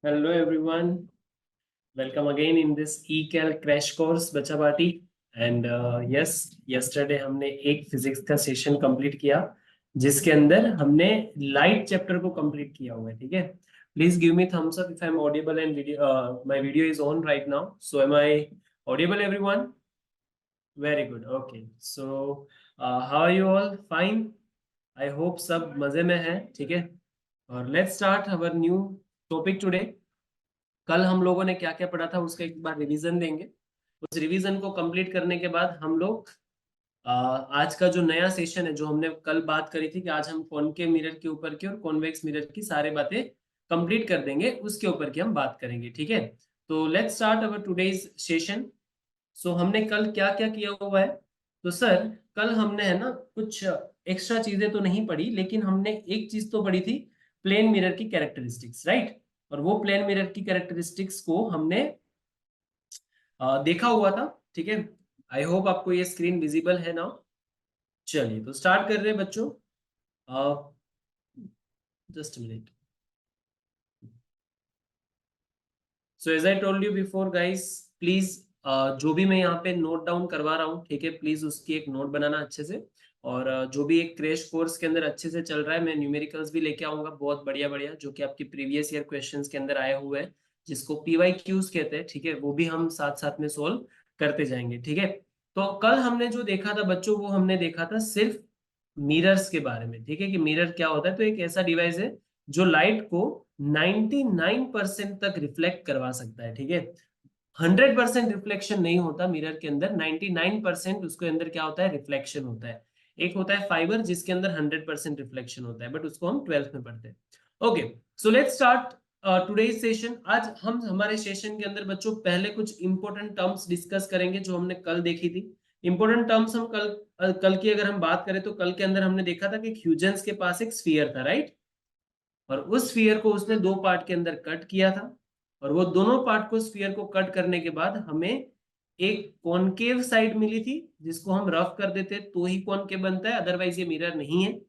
Hello everyone, welcome again in this eCal crash course बच्चा party and yes yesterday हमने एक physics का session complete किया जिसके अंदर हमने लाइट चैप्टर को कंप्लीट किया हुआ है। ठीक है, please give me thumbs up if I am audible and video my video is on right now. So am I audible everyone? Very good, okay. So how are you all? Fine, I hope सब मजे में हैं। ठीक है, और let's start our new topic today. कल हम लोगों ने क्या क्या पढ़ा था उसका एक बार रिवीजन देंगे। उस रिवीजन को कंप्लीट करने के बाद हम लोग आज का जो नया सेशन है, जो हमने कल बात करी थी कि आज हम कॉनकेव मिरर के ऊपर की और कॉन्वेक्स मिरर की सारी बातें कंप्लीट कर देंगे, उसके ऊपर की हम बात करेंगे। ठीक है, तो let's start our today's session. So हमने कल क्या क्या किया हुआ है? तो सर, कल हमने है ना कुछ एक्स्ट्रा चीजें तो नहीं पढ़ी, लेकिन हमने एक चीज तो पढ़ी थी, प्लेन मिरर की कैरेक्टरिस्टिक्स, राइट? और वो प्लेन मिरर की कैरेक्टरिस्टिक्स को हमने देखा हुआ था। ठीक है, आई होप आपको ये स्क्रीन विजिबल है ना। चलिए तो स्टार्ट कर रहे हैं बच्चों। Just minute. So as I told you before guys, please जो भी मैं यहाँ पे नोट डाउन करवा रहा हूँ, ठीक है, प्लीज उसकी एक नोट बनाना अच्छे से। और जो भी एक क्रैश कोर्स के अंदर अच्छे से चल रहा है, मैं न्यूमेरिकल्स भी लेके आऊंगा बहुत बढ़िया बढ़िया, जो कि आपकी प्रीवियस ईयर क्वेश्चंस के अंदर आए हुए हैं, जिसको PYQs कहते हैं। ठीक है, वो भी हम साथ साथ में सोल्व करते जाएंगे। ठीक है, तो कल हमने जो देखा था बच्चों, वो हमने देखा था सिर्फ मिरर्स के बारे में। ठीक है, कि मिरर क्या होता है। तो एक ऐसा डिवाइस है जो लाइट को 99% तक रिफ्लेक्ट करवा सकता है। ठीक है, 100% रिफ्लेक्शन नहीं होता मिरर के अंदर, 99% उसके अंदर क्या होता है, रिफ्लेक्शन होता है। एक होता है फाइबर जिसके अंदर 100% रिफ्लेक्शन होता है, बट उसको हम 12th में पढ़ते हैं। Okay, so let's start today's session. आज हम हमारे सेशन के अंदर बच्चों पहले कुछ इंपॉर्टेंट टर्म्स डिस्कस करेंगे जो हमने कल देखी थी। इंपॉर्टेंट टर्म्स हम कल की अगर हम बात करें तो कल के अंदर हमने देखा था कि ह्यूजेंस के पास एक स्फीयर था, राइट? और उस स्फीयर को उसने दो पार्ट के अंदर कट किया था, और वो दोनों पार्ट को स्फीयर को कट करने के बाद हमें एक कॉनकेव साइड मिली थी, जिसको हम रफ कर देते तो ही कॉनकेव बनता है, अदरवाइज ये मिरर नहीं है।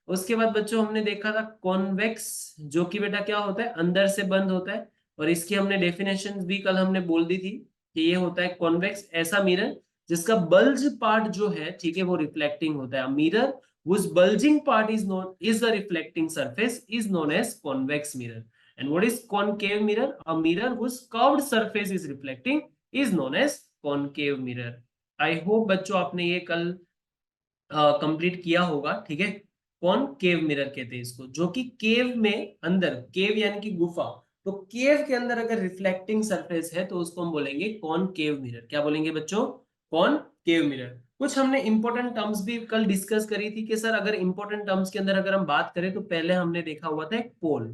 उसके बाद बच्चों हमने देखा था कॉन्वेक्स, जो कि बेटा क्या होता है, अंदर से बंद होता है। और इसकी हमने डेफिनेशन भी कल हमने बोल दी थी कि ये होता है कॉन्वेक्स, ऐसा मिरर जिसका बल्ज पार्ट जो है, ठीक है, वो रिफ्लेक्टिंग होता है। Mirror whose bulging part is the reflecting surface is known as convex mirror. And what is concave mirror? A mirror whose curved surface is reflecting is known as concave mirror. I hope बच्चों आपने ये कल complete किया होगा। ठीक है, कौन केव mirror कहते हैं इसको, जो कि केव में अंदर, केव यानी कि गुफा, तो केव के अंदर अगर रिफ्लेक्टिंग सरफेस है तो उसको हम बोलेंगे कौन केव मिरर। क्या बोलेंगे बच्चों? कौन केव मिरर। कुछ हमने इंपॉर्टेंट टर्म्स भी कल डिस्कस करी थी कि सर अगर इंपॉर्टेंट टर्म्स के अंदर अगर हम बात करें तो पहले हमने देखा हुआ था एक पोल।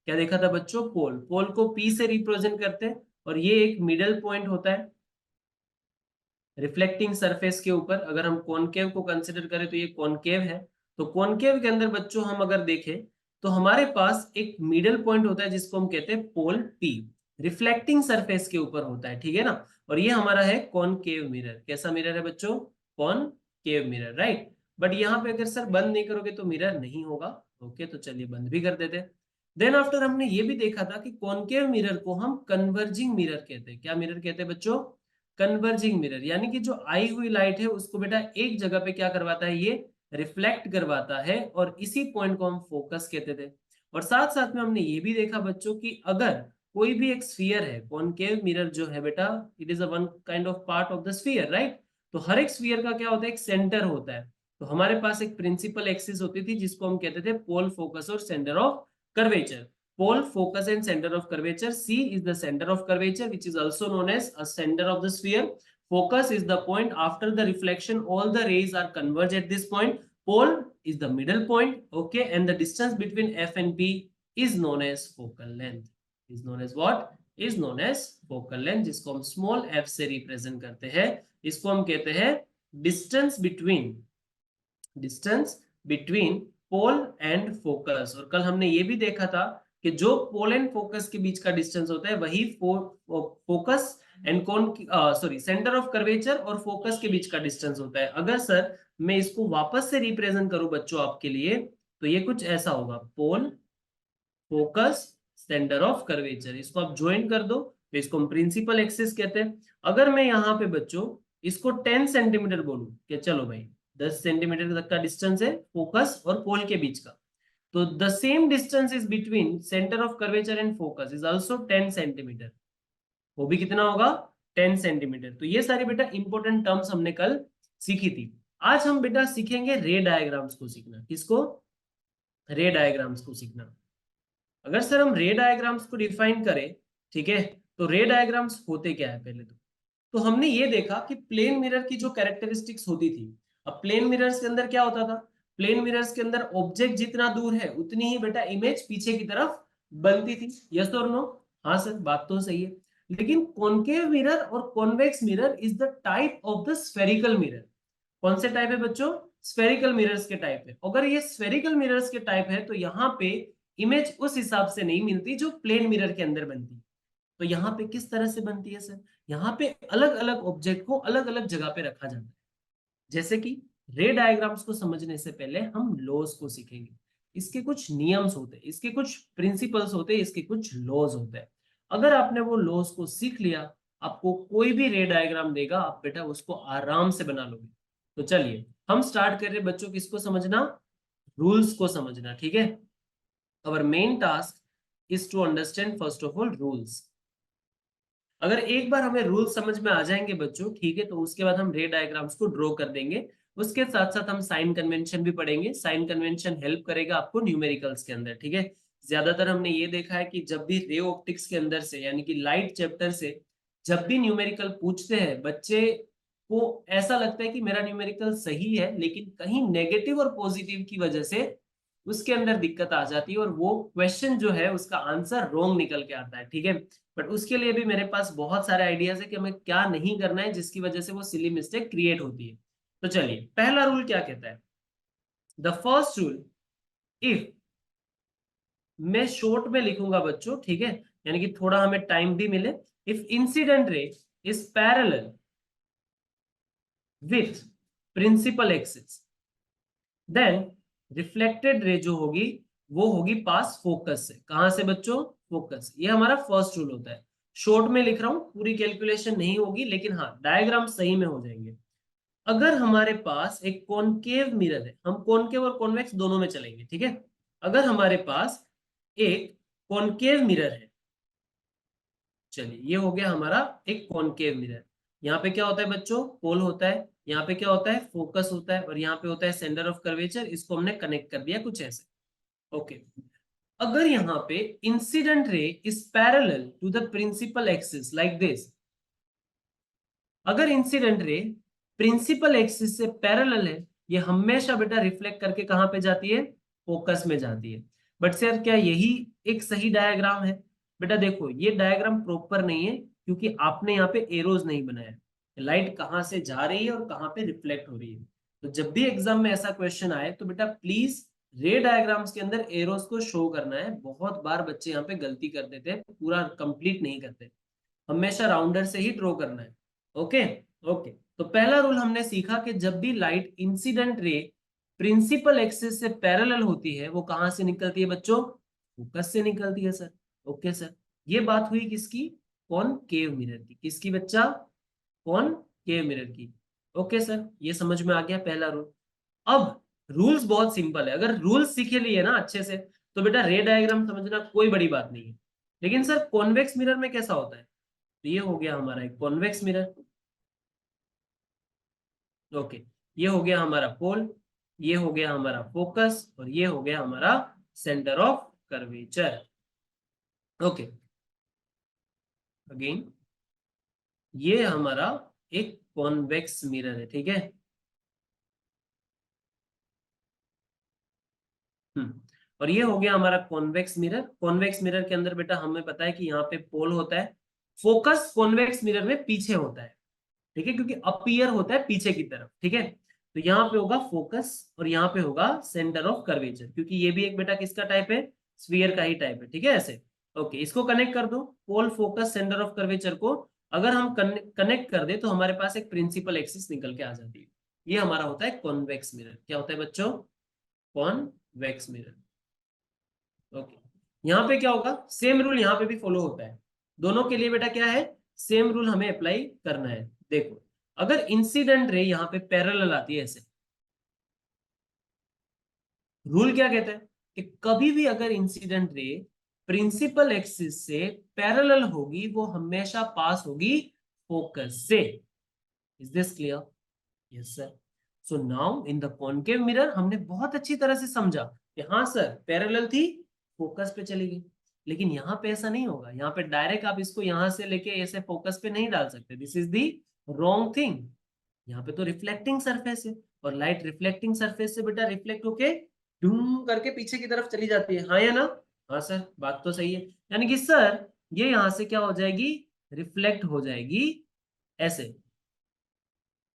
क्या देखा था बच्चों? पोल। पोल को P से रिप्रेजेंट करते हैं, और ये एक मिडल पॉइंट होता है रिफ्लेक्टिंग सरफेस के ऊपर। अगर हम कॉनकेव को कंसिडर करें तो ये कॉनकेव है। तो कॉनकेव के अंदर बच्चों हम अगर देखें तो हमारे पास एक मिडल पॉइंट होता है जिसको हम कहते हैं पोल P, रिफ्लेक्टिंग सरफेस के ऊपर होता है। ठीक है ना, और ये हमारा है कॉनकेव मिरर। कैसा मिरर है बच्चों? Concave mirror, right? बट यहाँ पे अगर सर बंद नहीं करोगे तो मिरर नहीं होगा। ओके, तो चलिए बंद भी कर देते हैं। देन आफ्टर हमने ये भी देखा था कि कॉनकेव मिरर को हम कन्वर्जिंग मिरर कहते हैं। क्या मिरर कहते हैं बच्चों? कन्वर्जिंग मिरर, यानी कि जो आई हुई लाइट है उसको बेटा एक जगह पे क्या करवाता है, ये रिफ्लेक्ट करवाता है, और इसी पॉइंट को हम फोकस कहते थे। और साथ साथ में हमने ये भी देखा बच्चों कि अगर कोई भी एक स्फीयर है, कॉनकेव मिरर जो है बेटा, it is a one kind of part of the sphere, right? तो हर एक स्फीयर का क्या होता है, एक सेंटर होता है। तो हमारे पास एक प्रिंसिपल एक्सिस होती थी जिसको हम कहते थे पोल, फोकस और centre of curvature. Pole, focus and center of curvature. C is the center of curvature, which is also known as a center of the sphere. Focus is the point after the reflection all the rays are converge at this point. Pole is the middle point, okay, and the distance between F and P is known as focal length. Is known as what? Is known as focal length, जिसको हम small f से represent करते हैं। इसको हम कहते हैं distance between, distance between pole and focus. और कल हमने ये भी देखा था कि जो पोल एंड फोकस के बीच का डिस्टेंस होता है वही फोकस एंड कौन, सॉरी, सेंटर ऑफ कर्वेचर और फोकस के बीच का डिस्टेंस होता है। अगर सर मैं इसको वापस से रिप्रेजेंट करूं बच्चों आपके लिए, तो ये कुछ ऐसा होगा, पोल, फोकस सेंटर ऑफ कर्वेचर। इसको आप ज्वाइन कर दो तो इसको हम प्रिंसिपल एक्सिस कहते हैं। अगर मैं यहाँ पे बच्चों इसको 10 सेंटीमीटर बोलूं कि चलो भाई 10 सेंटीमीटर तक का डिस्टेंस है फोकस और पोल के बीच का, तो the same distance is between centre of curvature and focus is also 10 centimetre. वो भी कितना होगा? 10 सेंटीमीटर। तो ये सारी बेटा इंपॉर्टेंट टर्म्स हमने कल सीखी थी। आज हम बेटा सीखेंगे रे डायग्राम्स को सीखना। किसको? रे डायग्राम्स को सीखना। अगर सर हम रे डायग्राम्स को डिफाइन करें, ठीक है, तो रे डायग्राम्स होते क्या है पहले तो हमने ये देखा कि प्लेन मिरर की जो कैरेक्टरिस्टिक्स होती थी। अब प्लेन मिरर्स के अंदर क्या होता था? प्लेन मिरर्स के अंदर ऑब्जेक्ट जितना दूर है उतनी ही बेटा इमेज पीछे की तरफ बनती थी। यस और नो? हाँ सर, बात तो सही है। लेकिन कॉनकेव मिरर और convex mirror is the type of the spherical mirror. कौन से टाइप है बच्चों? स्फेरिकल मिरर्स के टाइप है। अगर ये स्फेरिकल मिरर्स के टाइप है तो यहाँ पे इमेज उस हिसाब से नहीं मिलती जो प्लेन मिरर के अंदर बनती। तो यहाँ पे किस तरह से बनती है सर? यहाँ पे अलग अलग ऑब्जेक्ट को अलग अलग जगह पे रखा जाता है। जैसे कि रे डायग्राम्स को समझने से पहले हम लॉज को सीखेंगे। इसके कुछ नियम्स होते हैं, इसके कुछ प्रिंसिपल्स होते हैं, इसके कुछ लॉज होते हैं। अगर आपने वो लॉज को सीख लिया, आपको कोई भी रे डायग्राम देगा आप बेटा उसको आराम से बना लोगे। तो चलिए हम स्टार्ट कर रहे हैं बच्चों, किसको समझना? रूल्स को समझना। ठीक है, our main task is to understand first of all rules. अगर एक बार हमें रूल समझ में आ जाएंगे बच्चों, ठीक है, तो उसके बाद हम रे डायग्राम्स को ड्रॉ कर देंगे। उसके साथ साथ हम साइन कन्वेंशन भी पढ़ेंगे। साइन कन्वेंशन हेल्प करेगा आपको न्यूमेरिकल्स के अंदर। ठीक है, ज्यादातर हमने ये देखा है कि जब भी रे ऑप्टिक्स के अंदर से यानी कि लाइट चैप्टर से जब भी न्यूमेरिकल पूछते हैं, बच्चे को ऐसा लगता है कि मेरा न्यूमेरिकल सही है, लेकिन कहीं नेगेटिव और पॉजिटिव की वजह से उसके अंदर दिक्कत आ जाती है और वो क्वेश्चन जो है उसका आंसर रॉन्ग निकल के आता है। ठीक है, बट उसके लिए भी मेरे पास बहुत सारे आइडियाज है कि हमें क्या नहीं करना है जिसकी वजह से वो सिली मिस्टेक क्रिएट होती है। तो चलिए पहला रूल क्या कहता है? द फर्स्ट रूल, इफ, मैं शॉर्ट में लिखूंगा बच्चों, ठीक है, यानी कि थोड़ा हमें टाइम भी मिले। If incident ray is parallel with principal axis, then reflected ray जो होगी वो होगी पास फोकस से। कहां से बच्चों? फोकस। ये हमारा फर्स्ट रूल होता है। शॉर्ट में लिख रहा हूं, पूरी कैलकुलेशन नहीं होगी, लेकिन हाँ डायग्राम सही में हो जाएंगे। अगर हमारे पास एक कॉनकेव मिरर है, हम कॉनकेव और कॉन्वेक्स दोनों में चलेंगे। ठीक है, अगर हमारे पास एक कॉनकेव मिरर है, चलिए ये हो गया हमारा एक कॉनकेव मिरर। यहाँ पे क्या होता है बच्चों? पोल होता है। यहाँ पे क्या होता है? फोकस होता है। और यहाँ पे होता है सेंटर ऑफ कर्वेचर। इसको हमने कनेक्ट कर दिया कुछ ऐसे। ओके, अगर यहाँ पे incident ray is parallel to the principal axis like this, अगर इंसिडेंट रे प्रिंसिपल एक्सिस से पैरेलल है, ये हमेशा बेटा रिफ्लेक्ट करके कहां पे जाती है? फोकस में जाती है। बट सर क्या यही एक सही डायग्राम है? बेटा देखो ये डायग्राम प्रॉपर नहीं है क्योंकि आपने यहाँ पे एरोज नहीं बनाया। लाइट कहाँ से जा रही है और कहाँ पे रिफ्लेक्ट हो रही है। तो जब भी एग्जाम में ऐसा क्वेश्चन आए तो बेटा प्लीज रे डायग्राम्स के अंदर एरोज को शो करना है। बहुत बार बच्चे यहाँ पे गलती कर देते हैं, पूरा कंप्लीट नहीं करते। हमेशा राउंडर से ही ड्रॉ करना है। ओके, ओके, तो पहला रूल हमने सीखा कि जब भी light incident ray principal axis से पैरेलल होती है वो कहां से निकलती है बच्चों? फोकस से निकलती है सर। ओके सर, ये बात हुई किसकी? कॉनकेव मिरर की। किसकी बच्चा? कॉनकेव मिरर की। ओके सर, ये समझ में आ गया पहला रूल। अब रूल्स बहुत सिंपल है। अगर रूल्स सीखे लिए ना अच्छे से तो बेटा रे डायग्राम समझना कोई बड़ी बात नहीं है। लेकिन सर कॉन्वेक्स मिरर में कैसा होता है? तो ये हो गया हमारा एक कॉन्वेक्स मिरर। ओके, ये हो गया हमारा पोल, ये हो गया हमारा फोकस और ये हो गया हमारा centre of curvature. Okay, again ये हमारा एक कॉन्वेक्स मिरर है। ठीक है, और ये हो गया हमारा कॉन्वेक्स मिरर। कॉन्वेक्स मिरर के अंदर बेटा हमें पता है कि यहाँ पे पोल होता है। फोकस कॉन्वेक्स मिरर में पीछे होता है। ठीक है, क्योंकि अपीयर होता है पीछे की तरफ। ठीक है, तो यहाँ पे होगा फोकस और यहाँ पे होगा सेंटर ऑफ कर्वेचर, क्योंकि ये भी एक बेटा किसका टाइप है? स्फीयर का ही टाइप है। ठीक है, ऐसे। ओके, इसको कनेक्ट कर दो, पोल फोकस सेंटर ऑफ कर्वेचर को। अगर हम कनेक्ट कर दे तो हमारे पास एक प्रिंसिपल एक्सिस निकल के आ जाती है। ये हमारा होता है कॉन्वेक्स मिरर। क्या होता है बच्चों? Convex mirror. ओके, यहाँ पे क्या होगा, सेम रूल यहाँ पे भी फॉलो होता है, दोनों के लिए बेटा क्या है, सेम रूल हमें अप्लाई करना है। देखो अगर इंसिडेंट रे यहाँ पे पैरेलल आती है ऐसे, रूल क्या कहता है कि कभी भी अगर इंसिडेंट रे प्रिंसिपल एक्सिस से पैरेलल होगी वो हमेशा पास होगी फोकस से। Is this clear? Yes sir. So now in the concave mirror हमने बहुत अच्छी तरह से समझा कि हाँ सर पैरेलल थी, फोकस पे चली गई। लेकिन यहाँ पे ऐसा नहीं होगा, यहाँ पे डायरेक्ट आप इसको यहाँ से लेके ऐसे फोकस पे नहीं डाल सकते, this is the wrong thing. यहाँ पे तो रिफ्लेक्टिंग सरफेस है, और लाइट रिफ्लेक्टिंग सरफेस से बेटा रिफ्लेक्ट होके डूम करके पीछे की तरफ चली जाती है, हाँ या ना? हाँ सर, बात तो सही है। यानी कि सर ये यहाँ से क्या हो जाएगी, रिफ्लेक्ट हो जाएगी ऐसे।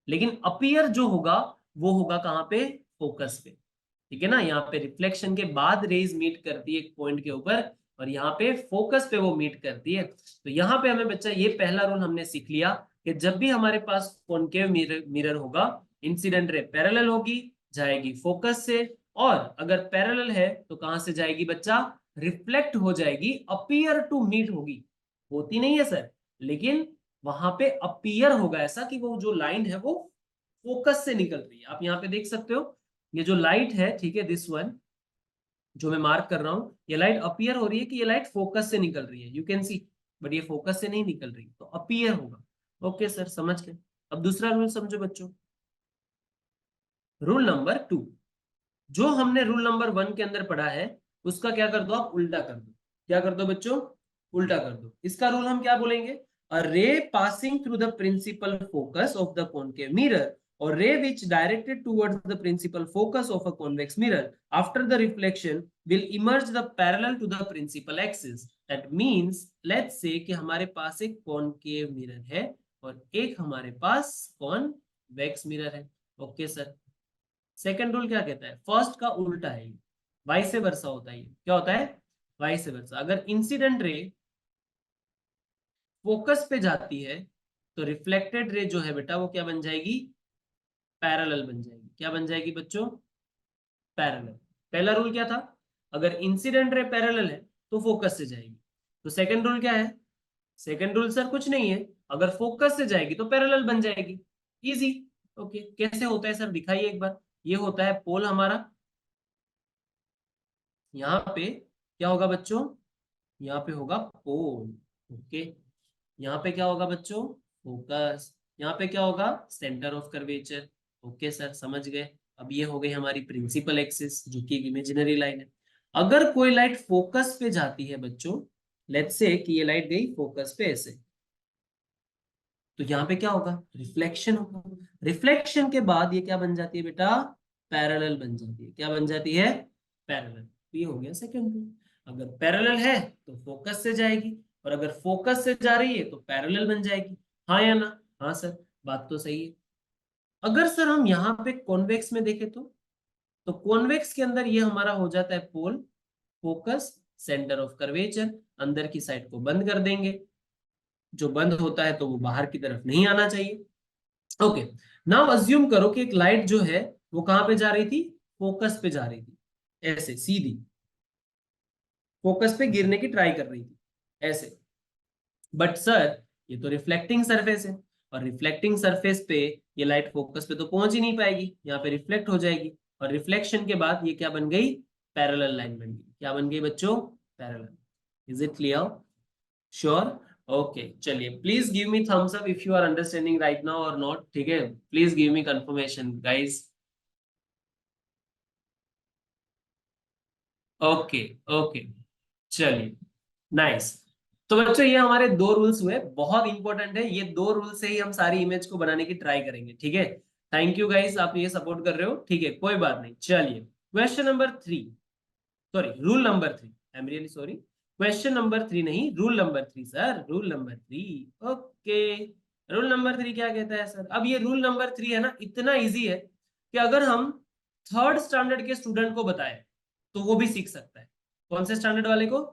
लेकिन अपीयर जो होगा वो होगा कहाँ पे, फोकस पे। ठीक है ना, यहाँ पे रिफ्लेक्शन के बाद रेज मीट करती है एक पॉइंट के ऊपर, और यहाँ पे फोकस पे वो मीट करती है। तो यहाँ पे हमें बच्चा ये पहला रूल हमने सीख लिया कि जब भी हमारे पास कॉनकेव मिरर होगा, इंसिडेंट रे पैरेलल होगी, जाएगी फोकस से, और अगर पैरेलल है तो कहां से जाएगी बच्चा, रिफ्लेक्ट हो जाएगी, अपीयर टू मीट होगी, होती नहीं है सर, लेकिन वहां पे अपीयर होगा ऐसा कि वो जो लाइन है वो फोकस से निकल रही है। आप यहाँ पे देख सकते हो ये जो लाइट है, ठीक है, दिस वन जो मैं मार्क कर रहा हूं, ये लाइट अपीयर हो रही है कि ये लाइट फोकस से निकल रही है, यू कैन सी, बट ये फोकस से नहीं निकल रही, तो अपीयर होगा। ओके सर, समझ गए। अब दूसरा रूल समझो बच्चों, रूल नंबर 2। जो हमने रूल नंबर 1 के अंदर पढ़ा है उसका क्या कर दो, आप उल्टा कर दो। क्या कर दो बच्चों, उल्टा कर दो। इसका रूल हम क्या बोलेंगे, a ray passing through the principal focus of the concave mirror or ray which directed towards the principal focus of a convex mirror after the reflection will emerge the parallel to the principal axis. That means let's say कि हमारे पास एक concave mirror है और एक हमारे पास convex mirror है। Okay sir, second rule क्या कहता है, फर्स्ट का उल्टा है, वाइस वर्सा होता है। क्या होता है, वाइस वर्सा। अगर इंसिडेंट रे फोकस पे जाती है तो रिफ्लेक्टेड रे जो है बेटा वो क्या बन जाएगी, पैरेलल बन जाएगी। क्या बन जाएगी बच्चों, पैरेलल। पहला रूल क्या था, अगर इंसिडेंट रे पैरेलल है तो फोकस से जाएगी। तो सेकंड रूल क्या है, सेकंड रूल सर कुछ नहीं है, अगर फोकस से जाएगी तो पैरेलल बन जाएगी। इजी। ओके, कैसे होता है सर, दिखाइए एक बार। ये होता है पोल हमारा, यहाँ पे क्या होगा बच्चों, यहाँ पे होगा पोल। ओके, यहाँ पे क्या होगा बच्चों, फोकस। यहाँ पे क्या होगा, centre of curvature. Okay sir, समझ गए। अब ये हो गई हमारी प्रिंसिपल एक्सिस जो कि एक इमेजिनरी लाइन है। अगर कोई लाइट फोकस पे जाती है बच्चों, लेट्स से कि ये लाइट गई फोकस पे ऐसे, तो यहाँ पे क्या होगा, रिफ्लेक्शन होगा। रिफ्लेक्शन के बाद ये क्या बन जाती है बेटा, पैरेलल बन जाती है। क्या बन जाती है, पैरेलल। तो ये हो गया सेकंड रूल। अगर पैरेलल है तो फोकस से जाएगी, और अगर फोकस से जा रही है तो पैरेलल बन जाएगी, हाँ या ना? हाँ सर, बात तो सही है। अगर सर हम यहाँ पे कॉन्वेक्स में देखें तो कॉन्वेक्स के अंदर ये हमारा हो जाता है पोल, फोकस, सेंटर ऑफ कर्वेचर, अंदर की साइड को बंद कर देंगे। जो बंद होता है तो वो बाहर की तरफ नहीं आना चाहिए। ओके, नाउ अज्यूम करो कि एक लाइट जो है वो कहां पे जा रही थी, फोकस पे जा रही थी, ऐसे सीधी फोकस पे गिरने की ट्राई कर रही थी ऐसे। बट सर ये तो रिफ्लेक्टिंग सरफेस है, और रिफ्लेक्टिंग सरफेस पे ये लाइट फोकस पे तो पहुंच ही नहीं पाएगी, यहाँ पे रिफ्लेक्ट हो जाएगी, और रिफ्लेक्शन के बाद ये क्या बन गई, पैरेलल लाइन बन गई। क्या बन गई बच्चों, parallel. Is it clear? Sure? Okay, चलिए, please give me thumbs up if you are understanding right now or not. ठीक है, please give me confirmation guys. Okay, okay, चलिए, नाइस। तो बच्चों ये हमारे दो रूल्स हुए, बहुत इंपॉर्टेंट है, ये दो रूल से ही हम सारी इमेज को बनाने की ट्राई करेंगे। ठीक है, थैंक यू गाइस, आप ये सपोर्ट कर रहे हो। ठीक है, कोई बात नहीं। चलिए, question number 3, sorry rule number 3, I am really sorry, question number 3 नहीं, rule number 3 sir, rule number 3। Okay, rule number 3 क्या कहता है सर, अब ये रूल नंबर 3 है ना, इतना इजी है कि अगर हम थर्ड स्टैंडर्ड के स्टूडेंट को बताएं तो वो भी सीख सकता है। कौन से स्टैंडर्ड वाले को,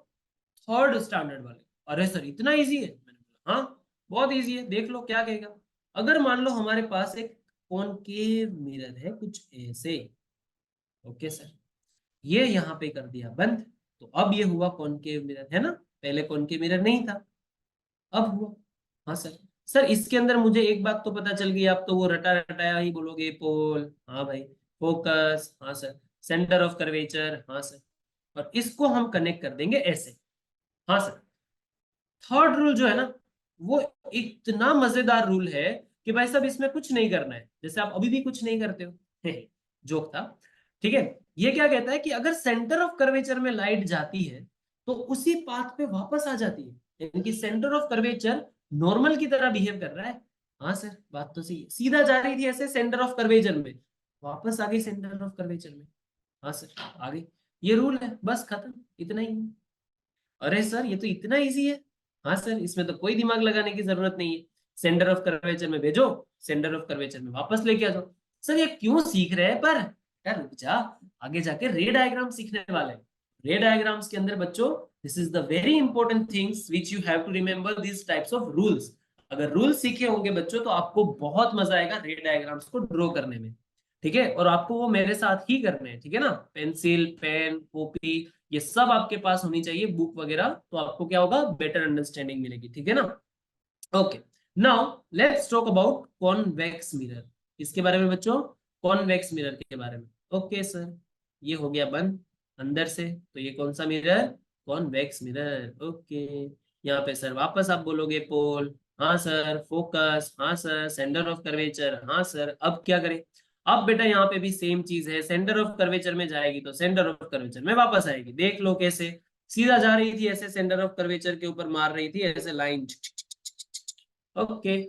थर्ड स्टैंडर्ड वाले। अरे सर इतना इजी है, मैंने बोला हाँ बहुत इजी है, देख लो क्या कहेगा। अगर मान लो हमारे पास एक कॉनकेव मिरर है कुछ ऐसे, ओके सर, ये यहाँ पे कर दिया बंद, तो अब ये हुआ कॉनकेव मिरर, है ना, पहले कॉनकेव मिरर नहीं था, अब हुआ। हाँ सर, सर इसके अंदर मुझे एक बात तो पता चल गई, आप तो वो रटा रटाया ही बोलोगे, पोल हाँ भाई, फोकस हाँ सर, सेंटर ऑफ कर्वेचर हाँ सर, और इसको हम कनेक्ट कर देंगे ऐसे। हाँ सर, थर्ड रूल जो है ना, वो इतना मजेदार रूल है कि भाई साहब इसमें कुछ नहीं करना है, जैसे आप अभी भी कुछ नहीं करते हो जोक था, ठीक है। ये क्या कहता है कि अगर सेंटर ऑफ कर्वेचर में लाइट जाती है तो उसी पाथ पे वापस आ जाती है, यानी कि सेंटर ऑफ कर्वेचर नॉर्मल की तरह बिहेव कर रहा है। हाँ सर, बात तो सही है, सीधा जा रही थी ऐसे सेंटर ऑफ कर्वेचर में, वापस आ गई सेंटर ऑफ कर्वेचर में। हाँ सर, आ गई, ये रूल है, बस खत्म, इतना ही है। अरे सर ये तो इतना इजी है। हाँ सर, इसमें तो कोई दिमाग लगाने की जरूरत नहीं है, सेंटर ऑफ कर्वेचर में भेजो, सेंटर ऑफ कर्वेचर में वापस लेके आ जाओ। सर ये क्यों सीख रहे हैं पर, यार रुक जा, आगे जाके रे डायग्राम सीखने वाले हैं। रे डायग्राम्स के अंदर बच्चों, this is the very important things which you have to remember, this types of rules. अगर रूल सीखे होंगे बच्चों तो आपको बहुत मजा आएगा रे डायग्राम्स को ड्रॉ करने में, ठीक है। और आपको वो मेरे साथ ही करने हैं, ठीक है ना, पेंसिल पेन कॉपी ये सब आपके पास होनी चाहिए, बुक वगैरह, तो आपको क्या होगा, बेटर अंडरस्टैंडिंग मिलेगी, ठीक है ना। Okay, now let's talk about convex mirror, इसके बारे में बच्चों, कॉन्वेक्स मिरर के बारे में। ओके सर, ये हो गया बंद अंदर से, तो ये कौन सा मिरर, कॉन्वेक्स मिरर। ओके, यहाँ पे सर वापस आप बोलोगे पोल हाँ सर, फोकस हाँ सर, सेंटर ऑफ कर्वेचर हाँ सर। अब क्या करें, अब बेटा यहाँ पे भी सेम चीज है, सेंटर ऑफ कर्वेचर में जाएगी तो सेंटर ऑफ कर्वेचर में वापस आएगी, देख लो कैसे, सीधा जा रही थी ऐसे सेंटर ऑफ कर्वेचर के ऊपर मार रही थी ऐसे लाइन, ओके,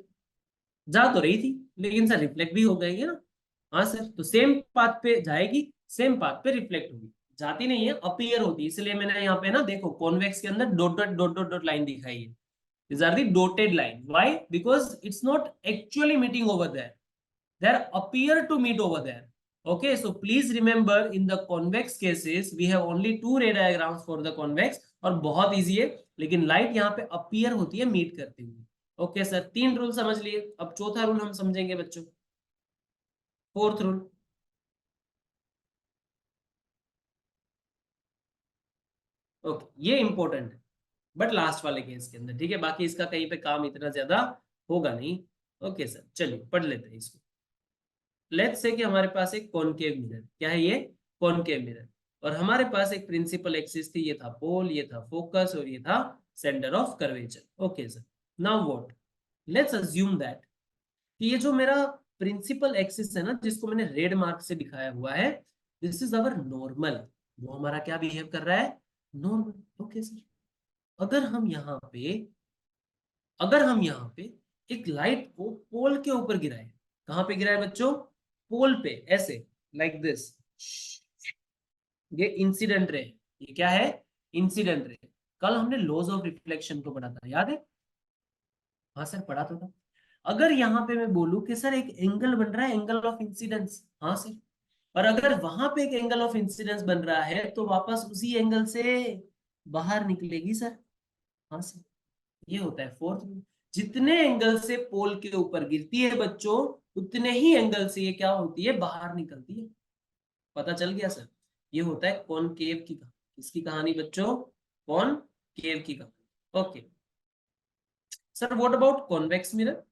जा तो रही थी लेकिन सर रिफ्लेक्ट भी हो गई है ना। हाँ सर, तो सेम पाथ पे जाएगी, सेम पाथ पे रिफ्लेक्ट होगी, जाती नहीं है, अपीयर होती है, इसलिए मैंने यहाँ पे ना देखो कॉन्वेक्स के अंदर dot dot dot dot dot line दिखाई है, these are the dotted line, why, because it's not actually meeting over there, they appear to meet over there। Okay, so please remember in the convex cases we have only two ray diagrams for the convex, और बहुत easy है, लेकिन light यहाँ पे appear होती है meet करती हुई। ओके सर, तीन रूल समझ लिए, अब चौथा रूल हम समझेंगे बच्चों, फोर्थ रूल। ओके, ये इंपॉर्टेंट है बट लास्ट वाले केस के अंदर, ठीक है, बाकी इसका कहीं पे काम इतना ज्यादा होगा नहीं। ओके सर, चलिए पढ़ लेते हैं इसको। लेट्स से कि हमारे पास एक कॉनकेव मिरर, क्या है ये, कॉनकेव मिरर, और हमारे पास एक प्रिंसिपल एक्सिस थी, ये था पोल, ये था फोकस, और ये था centre of curvature. Okay sir, now what, let's assume that कि ये जो मेरा प्रिंसिपल एक्सिस है ना, जिसको मैंने रेड मार्क से दिखाया हुआ है, दिस इज अवर नॉर्मल, वो हमारा क्या बिहेव कर रहा है, नॉर्मल। ओके सर, अगर हम यहाँ पे, अगर हम यहाँ पे एक लाइट को पोल के ऊपर गिराए, कहाँ पे गिराए बच्चों, पोल पे, ऐसे लाइक दिस, ये इंसिडेंट रे, ये क्या है, इंसिडेंट रे। कल हमने लॉज ऑफ रिफ्लेक्शन को पढ़ा था, याद है, हाँ सर पढ़ा तो था। अगर यहाँ पे मैं बोलूं कि सर एक एंगल बन रहा है, एंगल ऑफ इंसिडेंस, हाँ सर, और अगर वहां पे एक एंगल ऑफ इंसिडेंस बन रहा है तो वापस उसी एंगल से बाहर निकलेगी सर। हाँ सर, ये होता है फोर्थ रूल, जितने एंगल से पोल के ऊपर गिरती है बच्चों, उतने ही एंगल से ये क्या होती है, बाहर निकलती है। पता चल गया सर, ये होता है कॉनकेव की कहानी, किसकी कहानी बच्चों, कॉनकेव की कहानी। Okay sir, what about convex mirror,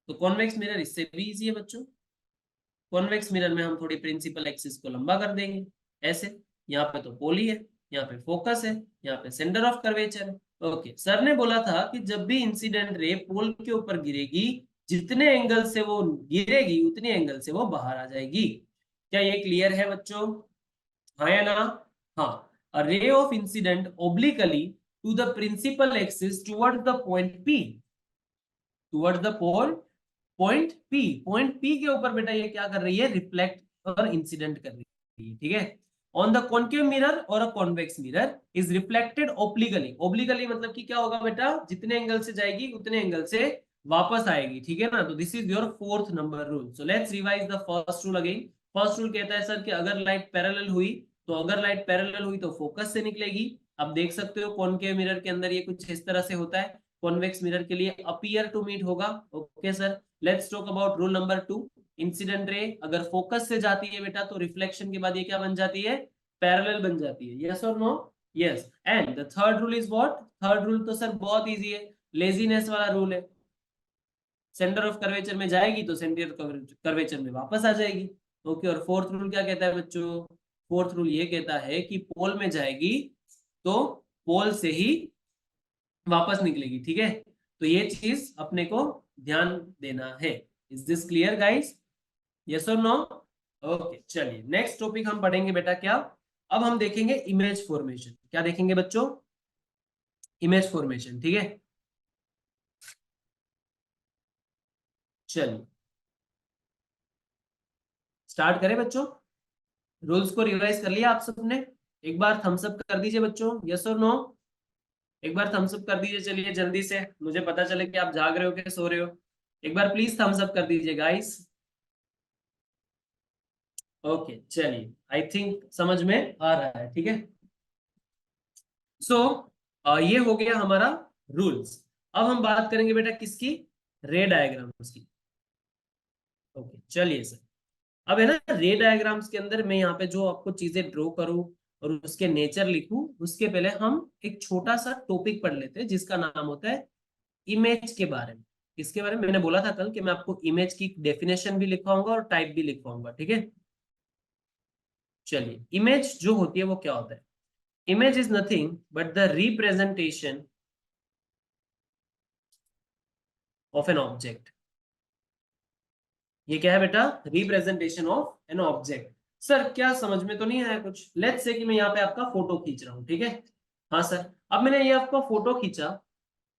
तो कॉन्वेक्स मिरर इससे भी इजी है बच्चों। कॉन्वेक्स मिरर में हम थोड़ी प्रिंसिपल एक्सिस को लंबा कर देंगे ऐसे, यहाँ पे तो पोल ही है, यहाँ पे फोकस है, यहाँ पे सेंटर ऑफ कर्वेचर है। ओके, सर ने बोला था कि जब भी इंसिडेंट रे पोल के ऊपर गिरेगी, जितने एंगल से वो गिरेगी उतने एंगल से वो बाहर आ जाएगी। क्या ये क्लियर है बच्चों, हाँ या ना, हाँ, a ray of incident obliquely to the principal axis towards the point P, towards the point P के ऊपर बेटा ये क्या कर रही है, रिफ्लेक्ट और इंसिडेंट कर रही है, ठीक है। ऑन द कॉन्केव मिरर और a convex mirror is reflected obliquely, obliquely मतलब कि क्या होगा बेटा, जितने एंगल से जाएगी उतने एंगल से वापस आएगी, ठीक है ना। तो this is your fourth number rule. So let's revise the first rule again. First rule कहता है सर कि अगर लाइट पैरेलल हुई, तो अगर लाइट पैरेलल हुई तो फोकस से निकलेगी। अब देख सकते हो कॉन्केव मिरर के अंदर ये कुछ इस तरह से होता है, कॉन्वेक्स मिरर के लिए अपीयर टू मीट होगा। Okay sir, let's talk about rule number 2। Incident ray अगर फोकस से जाती है बेटा तो रिफ्लेक्शन के बाद ये क्या बन जाती है, पैरेलल बन जाती है, यस और no. Yes, and the third rule is what? Third rule तो सर बहुत इजी है, लेजीनेस वाला रूल है। सेंटर ऑफ कर्वेचर में जाएगी तो सेंटर कर्वेचर में वापस आ जाएगी। ओके, और फोर्थ रूल क्या कहता है बच्चों? फोर्थ रूल ये कहता है कि पोल में जाएगी तो पोल से ही वापस निकलेगी, ठीक है? तो ये चीज अपने को ध्यान देना है। Is this clear guys? Yes और नो? ओके, चलिए नेक्स्ट टॉपिक हम पढ़ेंगे बेटा क्या? अब हम देखेंगे इमेज फॉर्मेशन। क्या देखेंगे बच्चों? इमेज फॉर्मेशन, ठीक है? चलिए स्टार्ट करें बच्चों। रूल्स को रिवाइज कर लिया आप सबने? एक बार थम्स अप कर दीजिए बच्चों, यस और नो? एक बार थम्स अप कर दीजिए, चलिए जल्दी से, मुझे पता चले कि आप जाग रहे हो कि सो रहे हो। एक बार प्लीज थम्स अप कर दीजिए गाइस। ओके, चलिए आई थिंक समझ में आ रहा है, ठीक है? सो ये हो गया हमारा रूल्स। अब हम बात करेंगे बेटा किसकी? रे डायग्राम्स की। ओके, चलिए सर। अब है ना, रे डायग्राम्स के अंदर मैं यहाँ पे जो आपको चीजें ड्रॉ करूं और उसके नेचर लिखूं, उसके पहले हम एक छोटा सा टॉपिक पढ़ लेते हैं जिसका नाम होता है इमेज के बारे में। इसके बारे में मैंने बोला था कल कि मैं आपको इमेज की डेफिनेशन भी लिखवाऊंगा और टाइप भी लिखवाऊंगा, ठीक है? चलिए, इमेज जो होती है वो क्या होता है? Image is nothing but the representation of an object. ये क्या है बेटा? Representation of an object. Sir क्या समझ में तो नहीं आया कुछ? लेट्स से कि मैं यहाँ पे आपका फोटो खींच रहा हूँ, ठीक है? हाँ सर, अब मैंने ये आपका फोटो खींचा,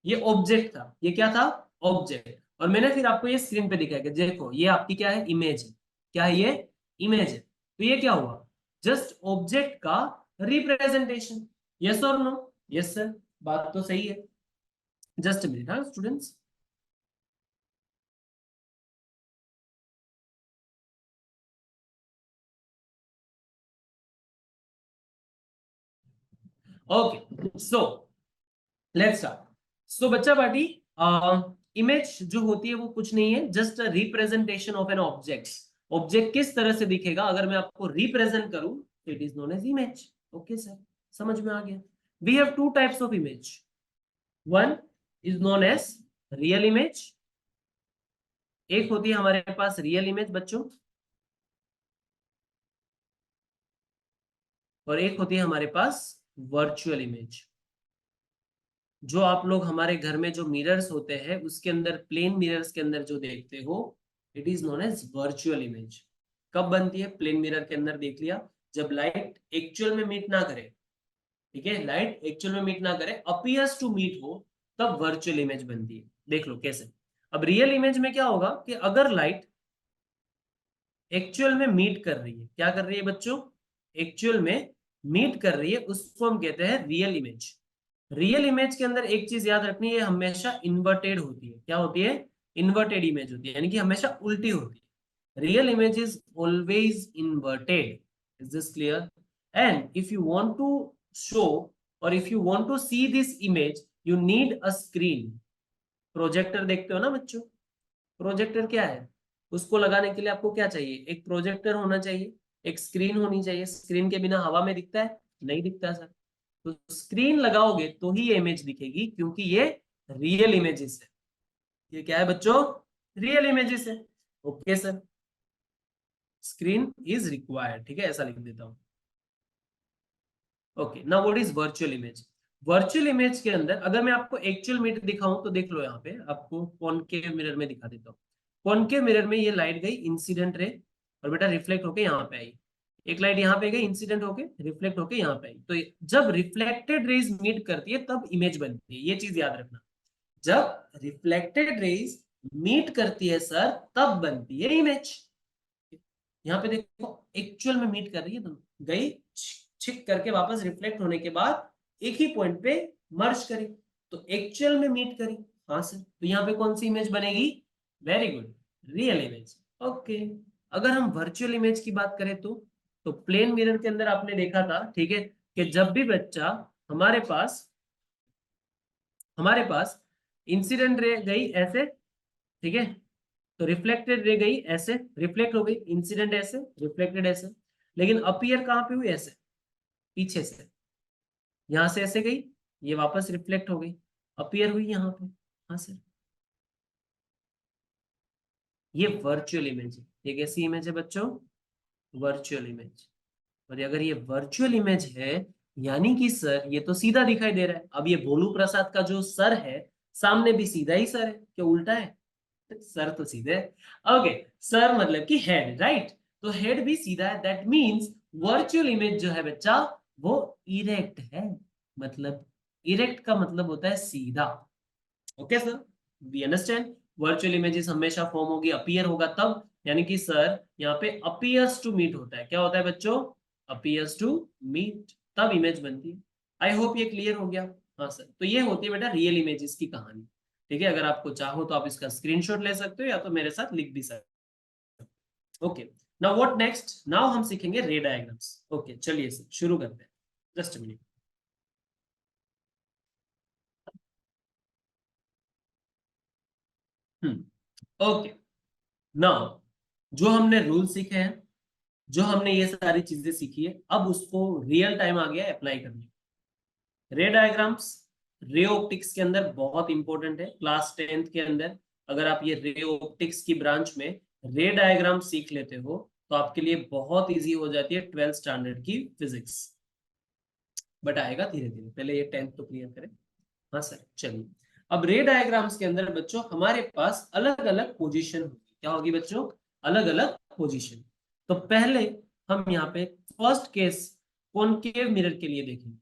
ये ऑब्जेक्ट था, ये क्या था? ऑब्जेक्ट। और मैंने फिर आपको ये स्क्रीन पे दिखाया कि देखो ये आपकी क्या है? इमेज है। क्या है ये? इमेज है। तो ये क्या हुआ? जस्ट ऑब्जेक्ट का रिप्रेजेंटेशन। यस और नो? यस सर, बात तो सही है। जस्ट मिनट, हाँ students. Okay, so let's start. So बच्चा पार्टी, इमेज जो होती है वो कुछ नहीं है, just a representation of an object. Object किस तरह से दिखेगा अगर मैं आपको रिप्रेजेंट करूं, it is known as image. Okay sir, समझ में आ गया? We have two types of image. One is known as real image. एक होती है हमारे पास रियल इमेज बच्चों, और एक होती है हमारे पास वर्चुअल इमेज। जो आप लोग हमारे घर में जो मिरर्स होते हैं उसके अंदर, प्लेन मिरर्स के अंदर जो देखते हो, it is known as virtual image. कब बनती है प्लेन मिरर के अंदर? देख लिया, जब लाइट एक्चुअल में मीट ना करे, ठीक है? लाइट एक्चुअल में मीट ना करे, अपीयर्स टू मीट हो, तब वर्चुअल इमेज बनती है। देख लो कैसे। अब रियल इमेज में क्या होगा कि अगर लाइट एक्चुअल में मीट कर रही है, क्या कर रही है बच्चों? एक्चुअल में मीट कर रही है, उसको हम कहते हैं रियल इमेज। रियल इमेज के अंदर एक चीज याद रखनी है, हमेशा इन्वर्टेड होती है। क्या होती है? इन्वर्टेड इमेज होती है, यानी कि हमेशा उल्टी होती है। Real image is always inverted. Is this clear? And if you want to show, or if you want to see this image, you need a screen. Projector देखते हो ना बच्चों? प्रोजेक्टर क्या है? उसको लगाने के लिए आपको क्या चाहिए? एक प्रोजेक्टर होना चाहिए, एक स्क्रीन होनी चाहिए। स्क्रीन के बिना हवा में दिखता है? नहीं दिखता सर। तो स्क्रीन लगाओगे तो ही ये इमेज दिखेगी, क्योंकि ये रियल इमेजेस है। ये क्या है बच्चों? रियल इमेजेस है। Okay sir, screen is required, ठीक है? ऐसा लिख देता हूं। Okay, now what is virtual image? Virtual image के अंदर अगर मैं आपको एक्चुअल मिरर दिखाऊं तो देख लो, यहाँ पे आपको कॉनकेव मिरर में दिखा देता हूँ। कॉनकेव मिरर में ये लाइट गई इंसिडेंट रे, और बेटा रिफ्लेक्ट होके यहाँ पे आई। एक लाइट यहाँ पे गई, इंसिडेंट होके रिफ्लेक्ट होके यहाँ पे आई। तो जब रिफ्लेक्टेड रेज मीट करती है तब इमेज बनती है, ये चीज याद रखना। जब रिफ्लेक्टेड रेज मीट करती है सर, तब बनती है इमेज। यहाँ पे देखो, एक्चुअल में मीट कर रही है, तो गई, छिक करके वापस रिफ्लेक्ट होने के बाद एक ही पॉइंट पे मर्ज करी, तो एक्चुअल में मीट करी। हाँ सर, तो यहाँ पे कौन सी इमेज बनेगी? Very good, real image. Okay, अगर हम वर्चुअल इमेज की बात करें तो प्लेन मिरर के अंदर आपने देखा था, ठीक है, कि जब भी बच्चा हमारे पास हमारे पास इंसिडेंट रे गई ऐसे, ठीक है, तो रिफ्लेक्टेड रे गई ऐसे, रिफ्लेक्ट हो गई, इंसिडेंट ऐसे, रिफ्लेक्टेड ऐसे, लेकिन अपीयर कहां पे हुई? ऐसे, पीछे से। यहां से ऐसे गई, ये वापस रिफ्लेक्ट हो गई, अपीयर हुई यहाँ पे। हाँ सर, ये वर्चुअल इमेज है। ये कैसी इमेज है बच्चों? Virtual image. और अगर ये वर्चुअल इमेज है, यानी कि सर ये तो सीधा दिखाई दे रहा है। अब ये भोलू प्रसाद का जो सर है, सामने भी सीधा ही सर है, क्या उल्टा है? सर तो सीधे है। ओके, सर मतलब कि हेड, राइट? तो हेड भी सीधा है, दैट मींस वर्चुअल इमेज जो है बच्चा, वो इरेक्ट है। मतलब इरेक्ट का मतलब होता है सीधा। Okay sir, we understand. Virtual images हमेशा फॉर्म होगी, अपीयर होगा तब, यानी कि सर यहाँ पे अपीयर्स टू मीट होता है। क्या होता है बच्चों? अपीयर्स टू मीट, तब इमेज बनती है। आई होप ये क्लियर हो गया। हाँ सर, तो ये होती है बेटा रियल इमेजेस की कहानी। ठीक है, अगर आपको चाहो तो आप इसका स्क्रीनशॉट ले सकते हो, या तो मेरे साथ लिख भी सकते हो। Okay, now what next? Now हम सीखेंगे रे डायग्राम्स। ओके चलिए सर शुरू करते हैं। Just minute. ओके, नाउ जो हमने रूल सीखे हैं, जो हमने ये सारी चीजें सीखी है, अब उसको रियल टाइम आ गया अप्लाई करने। रे डायग्राम्स रे ऑप्टिक्स के अंदर बहुत इंपॉर्टेंट है। क्लास 10th के अंदर अगर आप ये रे ऑप्टिक्स की ब्रांच में रे डायग्राम सीख लेते हो, तो आपके लिए बहुत इजी हो जाती है 12th स्टैंडर्ड की फिजिक्स। बट आएगा धीरे धीरे, पहले ये 10th तो क्लियर करें। हाँ सर, चलिए। अब रे डायग्राम्स के अंदर बच्चों हमारे पास अलग अलग पोजीशन होगी। क्या होगी बच्चों? अलग अलग पोजीशन। तो पहले हम यहाँ पे फर्स्ट केस कॉनकेव मिरर के लिए देखेंगे।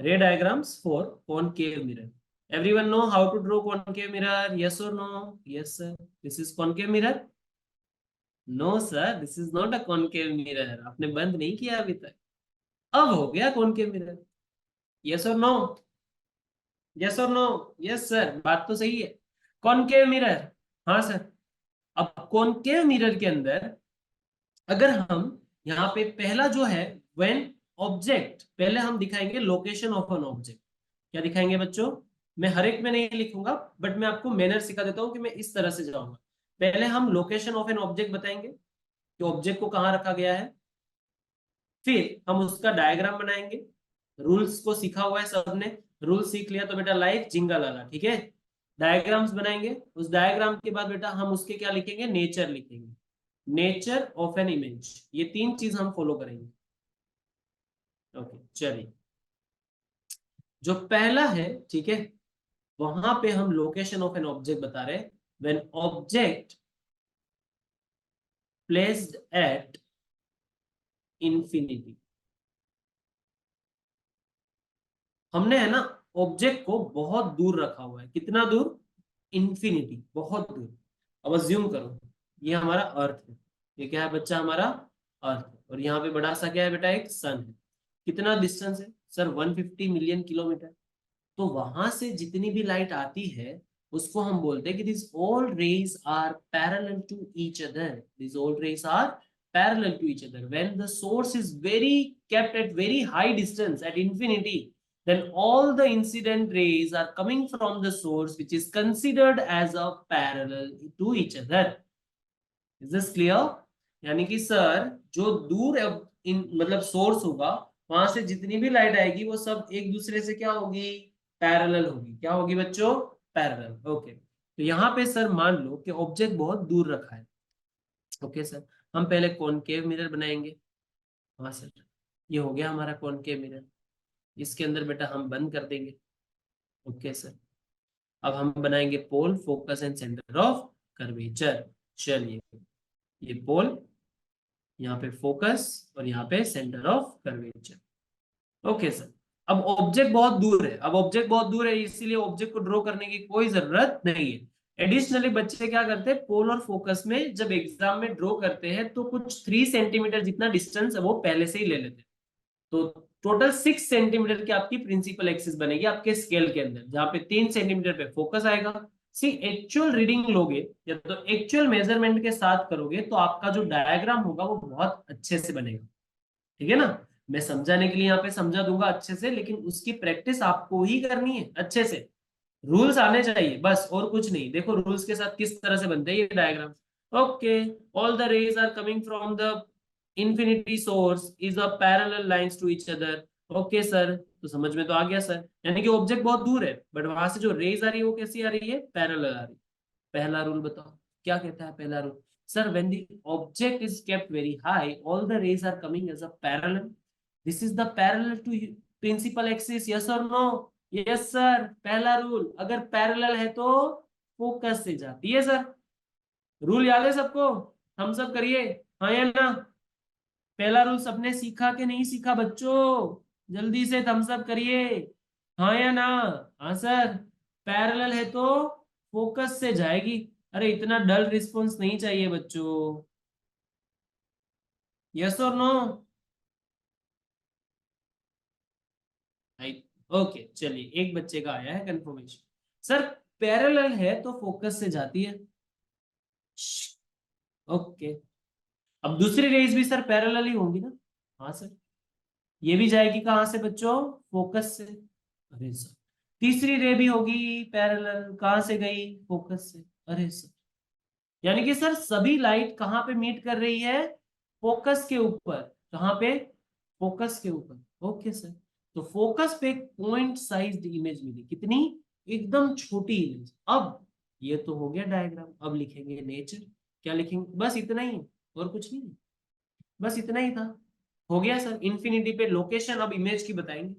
Ray diagrams for concave mirror. Everyone know how to draw concave mirror? Yes और no? Yes sir, this is concave mirror. No sir, this is not a concave mirror. आपने बंद नहीं किया अभी तक, अब हो गया कॉनकेव मिरर। यस और नो? यस और नो? यस सर, बात तो सही है। कॉनकेव मिरर, हाँ सर। अब कॉनकेव मिरर के अंदर अगर हम यहाँ पे पहला जो है व्हेन ऑब्जेक्ट, पहले हम दिखाएंगे लोकेशन ऑफ एन ऑब्जेक्ट। क्या दिखाएंगे बच्चों? मैं हर एक में नहीं लिखूंगा, बट मैं आपको मैनर सिखा देता हूँ कि मैं इस तरह से जाऊंगा। पहले हम लोकेशन ऑफ एन ऑब्जेक्ट बताएंगे कि ऑब्जेक्ट को कहाँ रखा गया है, फिर हम उसका डायग्राम बनाएंगे। रूल्स को सीखा हुआ है सबने, रूल सीख लिया तो बेटा लाइक जिंगा लाला, ठीक है। डायग्राम्स बनाएंगे, उस डायग्राम के बाद बेटा हम उसके क्या लिखेंगे? नेचर लिखेंगे। नेचर ऑफ एन इमेज, ये तीन चीज हम फॉलो करेंगे। ओके चलिए, जो पहला है, ठीक है, वहां पे हम लोकेशन ऑफ एन ऑब्जेक्ट बता रहे हैं। When object placed at infinity. हमने है ना ऑब्जेक्ट को बहुत दूर रखा हुआ है। कितना दूर? इंफिनिटी, बहुत दूर। अब अज्यूम करो ये हमारा अर्थ है। ये क्या है बच्चा? हमारा अर्थ है। और यहाँ पे बड़ा सा क्या है बेटा? एक सन है। कितना डिस्टेंस है सर? 150 million kilometre. तो वहां से जितनी भी लाइट आती है, उसको हम बोलते हैं कि this all rays are parallel to each other. This all rays are parallel to each other when the source is very kept at very high distance at infinity, then all the incident rays are coming from the source which is considered as a parallel to each other. Is this clear? यानी कि sir जो दूर मतलब source होगा, वहां से जितनी भी लाइट आएगी वो सब एक दूसरे से क्या होगी? पैरेलल होगी। क्या होगी बच्चों? पैरेलल। ओके, तो यहाँ पे सर मान लो कि ऑब्जेक्ट बहुत दूर रखा है। ओके सर, हम पहले कॉनकेव मिरर बनाएंगे। हाँ सर, ये हो गया हमारा कॉनकेव मिरर। इसके अंदर बेटा हम बंद कर देंगे। ओके सर, अब हम बनाएंगे pole, focus and centre of curvature. चलिए, ये पोल, यहाँ पे फोकस, और यहाँ पे centre of curvature. Okay sir, अब ऑब्जेक्ट बहुत दूर है। अब ऑब्जेक्ट बहुत दूर है, इसीलिए ऑब्जेक्ट को ड्रॉ करने की कोई जरूरत नहीं है। एडिशनली बच्चे क्या करते हैं, पोल और फोकस में जब एग्जाम में ड्रॉ करते हैं तो कुछ 3 सेंटीमीटर जितना डिस्टेंस है वो पहले से ही ले लेते हैं। तो टोटल 6 सेंटीमीटर की आपकी प्रिंसिपल एक्सिस बनेगी आपके स्केल के अंदर, जहां पे 3 सेंटीमीटर पे फोकस आएगा। सी एक्चुअल रीडिंग लोगे या तो एक्चुअल मेजरमेंट के साथ करोगे, तो आपका जो डायग्राम होगा वो बहुत अच्छे से बनेगा। ठीक है ना? मैं समझाने के लिए यहाँ पे समझा दूंगा अच्छे से, लेकिन उसकी प्रैक्टिस आपको ही करनी है अच्छे से। रूल्स आने चाहिए बस, और कुछ नहीं। देखो रूल्स के साथ किस तरह से बनते हैं ये diagram. Okay, all the rays are coming from the infinity source is a parallel lines to each other. Okay sir, तो समझ में तो आ गया सर, यानी कि ऑब्जेक्ट बहुत दूर है बट वहां से जो रेज आ रही है वो कैसी आ रही है, पैरेलल आ रही है। पहला रूल बताओ क्या कहता है पहला rule? Sir when the object is kept very high all the rays are coming as a parallel, this is the parallel to principal axis, yes और नो? यस सर, पहला रूल, अगर पैरेलल है तो फोकस से जाती है sir. Rule याद है सबको? हम सब करिए, हाँ या ना? पहला रूल सबने सीखा कि नहीं सीखा बच्चों? जल्दी से थम्स अप करिए, हाँ या ना? हाँ सर, पैरेलल है तो फोकस से जाएगी। अरे इतना डल रिस्पॉन्स नहीं चाहिए बच्चों, यस और नो? ओके चलिए, एक बच्चे का आया है कंफर्मेशन, सर पैरेलल है तो फोकस से जाती है। ओके, अब दूसरी रेस भी सर पैरेलल ही होंगी ना? हाँ सर, ये भी जाएगी कहां से बच्चों, फोकस से। अरे सर, तीसरी रे भी होगी पैरेलल, कहां से गई, फोकस से। अरे सर, यानी कि सर सभी लाइट कहां पे मीट कर रही है, फोकस के ऊपर। कहां पे, फोकस के ऊपर। ओके सर, तो फोकस पे एक पॉइंट साइज्ड इमेज मिली, कितनी, एकदम छोटी इमेज। अब ये तो हो गया डायग्राम, अब लिखेंगे नेचर। क्या लिखेंगे, बस इतना ही, और कुछ नहीं, बस इतना ही था। हो गया सर, इंफिनिटी पे लोकेशन अब इमेज की बताएंगे,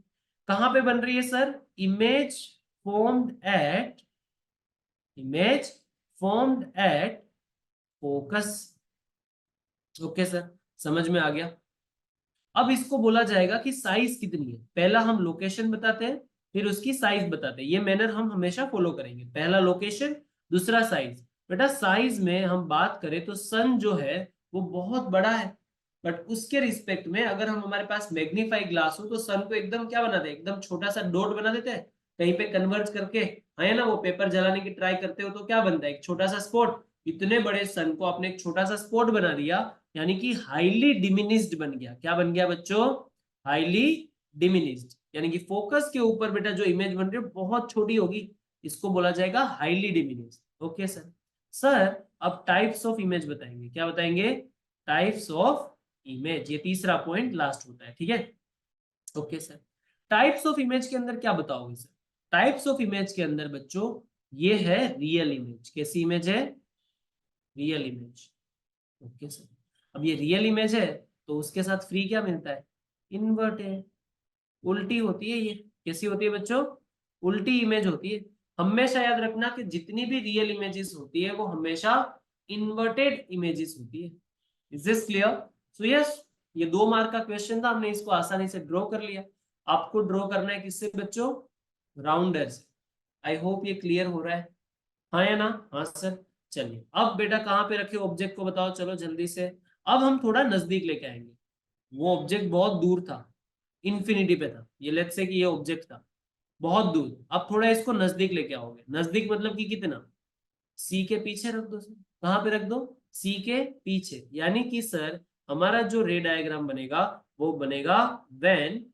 कहां पे बन रही है sir, image formed at, image formed at focus. Okay sir, समझ में आ गया। अब इसको बोला जाएगा कि साइज कितनी है, पहला हम लोकेशन बताते हैं फिर उसकी साइज बताते हैं, ये मैनर हम हमेशा फॉलो करेंगे, पहला लोकेशन दूसरा साइज। बेटा साइज में हम बात करें तो सन जो है वो बहुत बड़ा है, बट उसके रिस्पेक्ट में अगर हम, हमारे पास मैग्नीफाई ग्लास हो तो सन को एकदम क्या बना दे, एकदम छोटा सा डॉट बना देते हैं कहीं पे कन्वर्ज करके, है ना? वो पेपर जलाने की ट्राई करते हो तो क्या बनता है, एक छोटा सा स्पॉट। इतने बड़े सन को आपने एक छोटा सा स्पॉट बना दिया, यानी कि हाईली डिमिनिस्ड बन गया। क्या बन गया बच्चों, हाईली डिमिनिस्ड, यानी कि फोकस के ऊपर बेटा जो इमेज बन रही है बहुत छोटी होगी, इसको बोला जाएगा highly diminished. Okay sir. Sir अब टाइप्स ऑफ इमेज बताएंगे, क्या बताएंगे, टाइप्स ऑफ इमेज, ये तीसरा पॉइंट लास्ट होता है, ठीक है? Okay sir, types of image के अंदर क्या बताओगे सर? टाइप्स ऑफ इमेज के अंदर बच्चों ये है रियल इमेज, कैसी इमेज है, रियल इमेज। ओके सर, अब ये रियल इमेज है तो उसके साथ फ्री क्या मिलता है, इन्वर्ट है, उल्टी होती है ये, कैसी होती है बच्चों, उल्टी इमेज होती है। हमेशा याद रखना कि जितनी भी रियल इमेजेस होती है वो हमेशा इन्वर्टेड इमेजेस होती है। Is this clear? So yes, ये 2 मार्क का क्वेश्चन था, हमने इसको आसानी से ड्रॉ कर लिया। आपको ड्रॉ करना है किससे बच्चों, राउंडर से। आई होप ये क्लियर हो रहा है, हाँ या ना? हाँ सर। चलिए अब बेटा कहाँ पे रखे ऑब्जेक्ट को बताओ, चलो जल्दी से। अब हम थोड़ा नजदीक लेके आएंगे, वो ऑब्जेक्ट बहुत दूर था, इन्फिनिटी पे था, ये लेट्स से कि ये ऑब्जेक्ट था बहुत दूर, अब थोड़ा इसको नजदीक लेके आओगे, नजदीक मतलब कि कितना, सी के पीछे रख दो सर। कहाँ पे रख दो, सी के पीछे, यानी कि सर हमारा जो रे डायग्राम बनेगा वो बनेगा when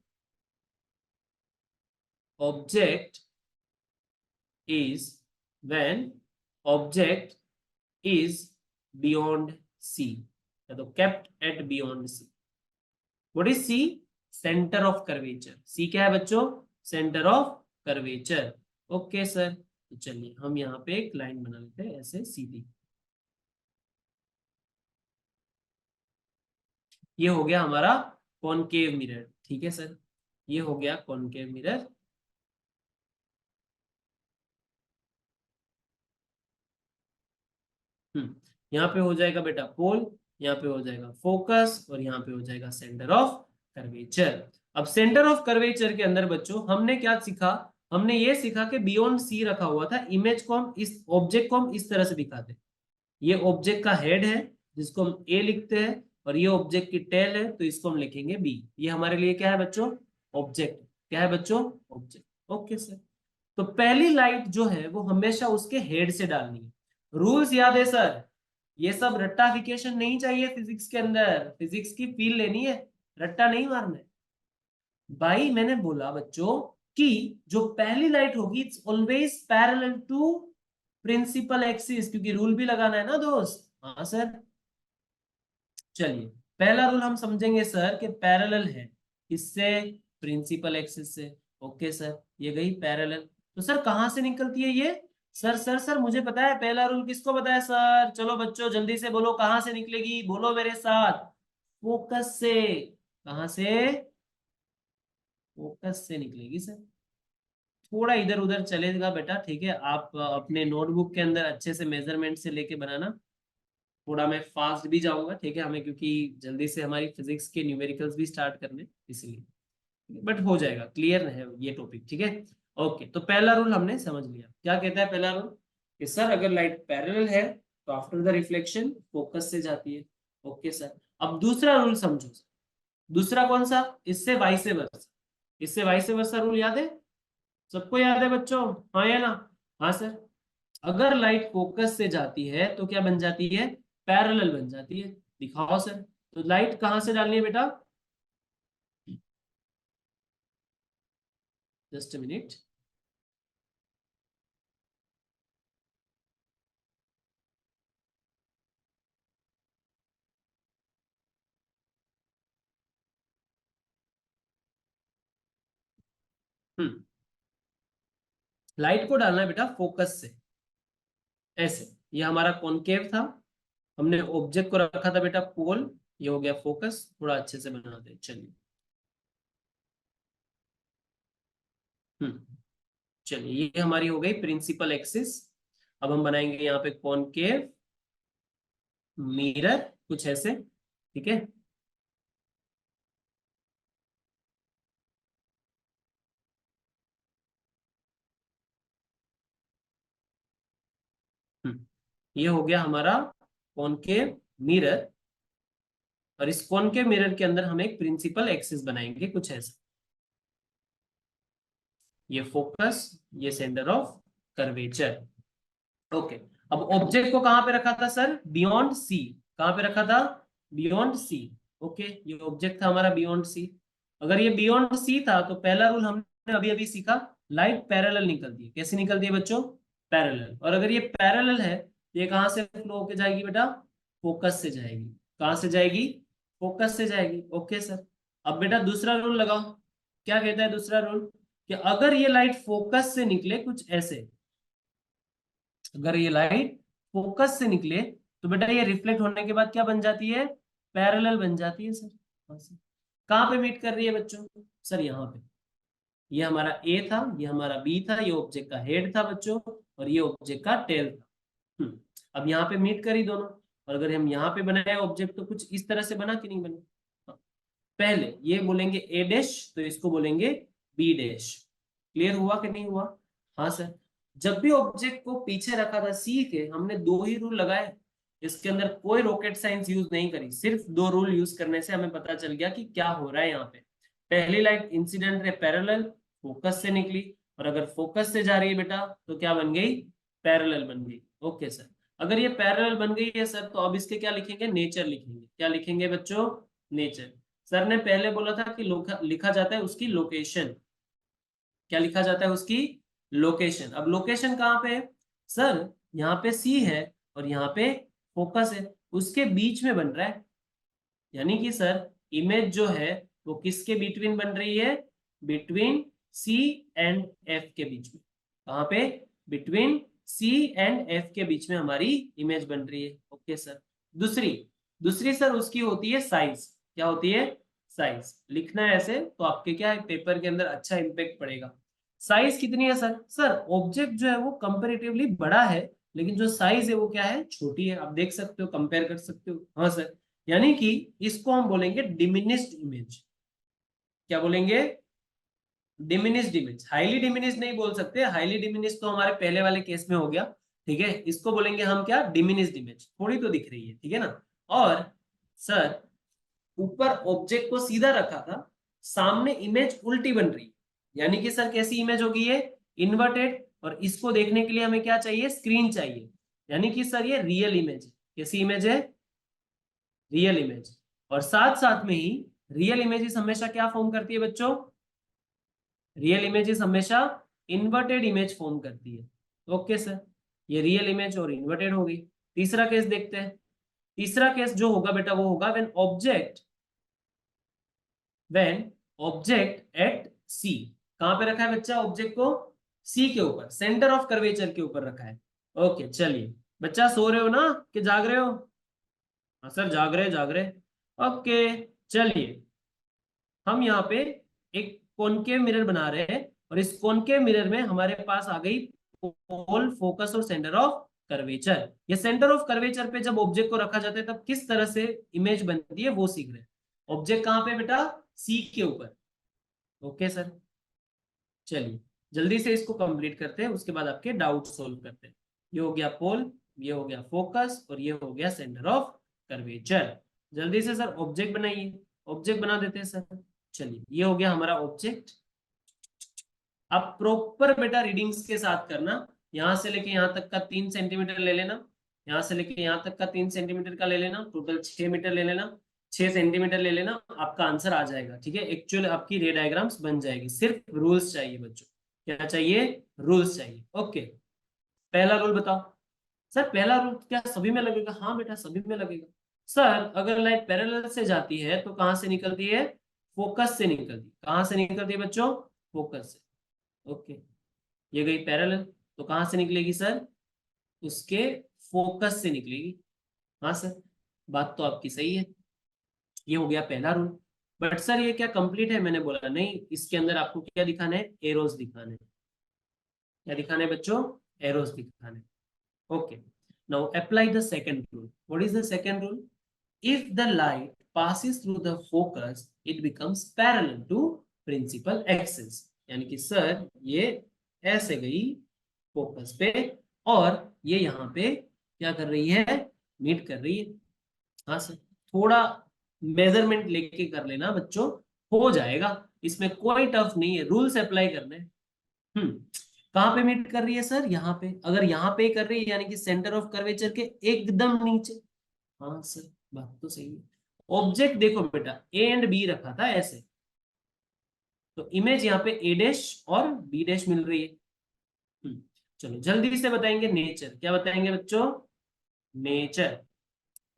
object is, when object is beyond C, या तो kept at beyond C. What is C, centre of curvature. C क्या है बच्चों, centre of curvature. Okay sir, तो चलिए हम यहाँ पे एक लाइन बना लेते हैं ऐसे सीधी। ये हो गया हमारा कॉनकेव मिरर, ठीक है सर, ये हो गया कॉनकेव मिरर। यहाँ पे हो जाएगा बेटा पोल, यहाँ पे हो जाएगा फोकस, और यहाँ पे हो जाएगा सेंटर ऑफ कर्वेचर। अब सेंटर ऑफ कर्वेचर के अंदर बच्चों हमने क्या सीखा, हमने ये सीखा कि बियॉन्ड सी रखा हुआ था, इमेज को हम, इस ऑब्जेक्ट को हम इस तरह से दिखाते हैं, ये ऑब्जेक्ट का हेड है जिसको हम ए लिखते हैं, और ये ऑब्जेक्ट की टेल है तो इसको हम लिखेंगे बी। ये हमारे लिए क्या है बच्चों, ऑब्जेक्ट। क्या है बच्चों, ऑब्जेक्ट। ओके सर, तो पहली लाइट जो है वो हमेशा उसके हेड से डालनी है। रूल्स याद है सर, ये सब रट्टाफिकेशन नहीं चाहिए फिजिक्स के अंदर, फिजिक्स की फील लेनी है, रट्टा नहीं मारना है। भाई मैंने बोला बच्चों कि जो पहली लाइट होगी it's always parallel to principal axis, क्योंकि रूल भी लगाना है ना दोस्त। हाँ सर, चलिए पहला रूल हम समझेंगे सर कि पैरेलल है, किससे? प्रिंसिपल एक्सिस से। ओके सर, ये गई पैरेलल। तो सर कहां से निकलती है ये? सर मुझे पता है पहला रूल, किसको पता है सर? चलो बच्चों जल्दी से बोलो, कहां से निकलेगी, बोलो मेरे साथ। फोकस से। कहां से? फोकस से निकलेगी सर। थोड़ा इधर उधर चलेगा बेटा, ठीक है? आप अपने नोटबुक के अंदर अच्छे से मेजरमेंट से लेके बनाना। थोड़ा मैं फास्ट भी जाऊंगा, ठीक है, हमें क्योंकि जल्दी से हमारी फिजिक्स के न्यूमेरिकल्स भी स्टार्ट करने, इसलिए। बट हो जाएगा, क्लियर है ये टॉपिक, ठीक है। ओके, तो पहला रूल हमने समझ लिया। क्या कहता है पहला रूल? कि सर अगर लाइट पैरेलल है तो आफ्टर द रिफ्लेक्शन फोकस से जाती है। Okay sir. अब दूसरा रूल समझो सर। दूसरा कौन सा? इससे वाइस वर्सा। इससे वाइस वर्सा रूल याद है? सबको याद है बच्चों? हाँ या ना? हाँ सर। अगर लाइट फोकस से जाती है तो क्या बन जाती है? पैरेलल बन जाती है। दिखाओ सर। तो लाइट कहां से डालनी है बेटा? Just minute. हम्म। लाइट को डालना है बेटा फोकस से, ऐसे। ये हमारा कॉनकेव था, हमने ऑब्जेक्ट को रखा था बेटा पोल, ये हो गया फोकस। थोड़ा अच्छे से बना दे, चलिए। हम्म। चलिए, ये हमारी हो गई प्रिंसिपल एक्सिस। अब हम बनाएंगे यहाँ पे कॉनकेव मिरर, कुछ ऐसे, ठीक है। ये हो गया हमारा कॉनकेव मिरर। और इस कॉनकेव मिरर के अंदर हम एक प्रिंसिपल एक्सिस बनाएंगे, कुछ ऐसा। ये फोकस, ये सेंटर ऑफ कर्वेचर। ओके। अब ऑब्जेक्ट को कहां पे रखा था सर? बियॉन्ड सी। कहां पे रखा था? Beyond C. ओके, ये ऑब्जेक्ट था हमारा बियॉन्ड सी। अगर ये बियॉन्ड सी था तो पहला रूल हमने अभी अभी सीखा, लाइट पैरेलल निकलती है। कैसे निकलती है बच्चों? पैरेलल। और अगर ये पैरेलल है तो ये कहां से फ्लो होके जाएगी बेटा? फोकस से जाएगी। कहां से जाएगी? फोकस से जाएगी। Okay sir. अब बेटा दूसरा रूल लगाओ। क्या कहता है दूसरा रूल? कि अगर ये लाइट फोकस से निकले, कुछ ऐसे, अगर ये लाइट फोकस से निकले तो बेटा ये रिफ्लेक्ट होने के बाद क्या बन जाती है? पैरेलल बन जाती है सर। कहां से? कहां पे मीट कर रही है बच्चों? सर यहाँ पे। ये हमारा ए था, ये हमारा बी था, ये ऑब्जेक्ट का हेड था बच्चों, और ये ऑब्जेक्ट का टेल था। अब यहाँ पे मीट करी दोनों। और अगर हम यहाँ पे बनाए ऑब्जेक्ट तो कुछ इस तरह से बना कि नहीं बना? हाँ। पहले ये बोलेंगे ए डैश, तो इसको बोलेंगे बी डैश। क्लियर हुआ कि नहीं हुआ? हाँ सर। जब भी ऑब्जेक्ट को पीछे रखा था सी के, हमने दो ही रूल लगाए। इसके अंदर कोई रॉकेट साइंस यूज नहीं करी, सिर्फ दो रूल यूज करने से हमें पता चल गया कि क्या हो रहा है यहाँ पे। पहली light incident ray parallel, focus से निकली। और अगर फोकस से जा रही है बेटा तो क्या बन गई? पैरेलल बन गई। Okay sir. अगर ये पैरेलल बन गई है सर, तो अब इसके क्या लिखेंगे? नेचर लिखेंगे। क्या लिखेंगे बच्चों? नेचर। सर ने पहले बोला था कि लिखा जाता है उसकी लोकेशन। क्या लिखा जाता है? उसकी लोकेशन। अब लोकेशन कहाँ पे है सर? यहाँ पे सी है और यहाँ पे फोकस है, उसके बीच में बन रहा है। यानी कि सर इमेज जो है वो किसके बिटवीन बन रही है? बिटवीन सी एंड एफ के बीच में। कहाँ पे? बिटवीन सी एंड एफ के बीच में हमारी इमेज बन रही है। Okay sir. दूसरी दूसरी सर उसकी होती है साइज। क्या होती है? साइज। लिखना है ऐसे तो आपके क्या है, पेपर के अंदर अच्छा इंपैक्ट पड़ेगा। साइज कितनी है सर? सर ऑब्जेक्ट जो है वो कंपेरेटिवली बड़ा है, लेकिन जो साइज है वो क्या है? छोटी है। आप देख सकते हो, कंपेयर कर सकते हो। हाँ सर। यानी कि इसको हम बोलेंगे डिमिनिस्ड इमेज। क्या बोलेंगे? Diminished image. हाईली डिमिनिस्ड नहीं बोल सकते, हाईली डिमिनिस्ड तो हमारे पहले वाले केस में हो गया। ठीक है, इसको बोलेंगे हम क्या? Diminished image. थोड़ी तो दिख रही है, ठीक है ना? और सर ऊपर ऑब्जेक्ट को सीधा रखा था, सामने इमेज उल्टी बन रही, यानी कि सर कैसी इमेज होगी ये? इन्वर्टेड। और इसको देखने के लिए हमें क्या चाहिए? स्क्रीन चाहिए। यानी कि सर ये रियल इमेज है। कैसी इमेज है? Real image. और साथ साथ में ही रियल इमेजेस हमेशा क्या फॉर्म करती है बच्चों? रियल इमेजेस हमेशा इन्वर्टेड इमेज फॉर्म करती है। Okay sir. ये रियल इमेज और इन्वर्टेड हो गई। तीसरा केस देखते हैं। तीसरा केस जो होगा बेटा वो होगा व्हेन ऑब्जेक्ट एट सी। कहां पे रखा है बच्चा ऑब्जेक्ट को? सी के ऊपर, सेंटर ऑफ कर्वेचर के ऊपर रखा है। ओके चलिए, बच्चा सो रहे हो ना कि जाग रहे हो? हाँ सर जाग रहे जाग रहे। ओके चलिए, हम यहाँ पे एक कॉनकेव मिरर बना रहे हैं और इस कॉनकेव मिरर में हमारे पास आ गई पोल, फोकस और सेंटर ऑफ कर्वेचर। ये सेंटर ऑफ कर्वेचर पे जब ऑब्जेक्ट को रखा जाता है तब किस तरह से इमेज बनती है वो सीख रहे हैं। ऑब्जेक्ट कहाँ पे बेटा? सी के ऊपर। ओके सर, चलिए जल्दी से इसको कंप्लीट करते हैं, उसके बाद आपके डाउट सोल्व करते हैं। ये हो गया पोल, ये हो गया फोकस और ये हो गया सेंटर ऑफ कर्वेचर। जल्दी से सर ऑब्जेक्ट बनाइए, ऑब्जेक्ट बना देते हैं सर। चलिए ये हो गया हमारा ऑब्जेक्ट। अब प्रॉपर बेटा रीडिंग्स के साथ करना। यहां से लेके यहां तक का 3 सेंटीमीटर ले लेना, यहां से लेके यहां तक का 3 सेंटीमीटर का ले लेना, टोटल 6 मीटर ले लेना, 6 सेंटीमीटर ले लेना, आपका आंसर आ जाएगा। ठीक है, एक्चुअल आपकी रे डायग्राम्स बन जाएगी। सिर्फ रूल्स चाहिए बच्चों, क्या चाहिए? रूल्स चाहिए। ओके, पहला रूल बताओ सर। पहला रूल क्या सभी में लगेगा? हाँ बेटा सभी में लगेगा। सर अगर लाइट पैरेलल से जाती है तो कहां से निकलती है? फोकस से निकलती है। कहां से निकलती है बच्चों? फोकस से। ओके, ये गई पैरेलल, तो कहां से निकलेगी सर? उसके फोकस से निकलेगी। हाँ सर, बात तो आपकी सही है। ये हो गया पहला रूल। बट सर ये क्या कंप्लीट है? मैंने बोला नहीं, इसके अंदर आपको क्या दिखाना है? एरोस दिखाने। क्या दिखाने बच्चों? एरोस दिखाने। Okay, now apply the second rule. What is the second rule? if the light passes through the focus it becomes parallel to principal axis। यानी कि सर ये ऐसे गई फोकस पे और ये यहाँ पे क्या कर रही है? मीट कर रही है। हाँ सर, थोड़ा मेजरमेंट लेके कर लेना बच्चों, हो जाएगा, इसमें कोई टफ नहीं है, रूल्स अप्लाई करने। हम्म, कहाँ पे मीट कर रही है सर? यहाँ पे। अगर यहाँ पे कर रही है यानी कि सेंटर ऑफ कर्वेचर के एकदम नीचे। हाँ सर, बात तो सही है। ऑब्जेक्ट देखो बेटा, ए एंड बी रखा था ऐसे, तो इमेज यहाँ पे ए डैश और बी डैश मिल रही है। चलो जल्दी से बताएंगे नेचर। क्या बताएंगे बच्चों? नेचर।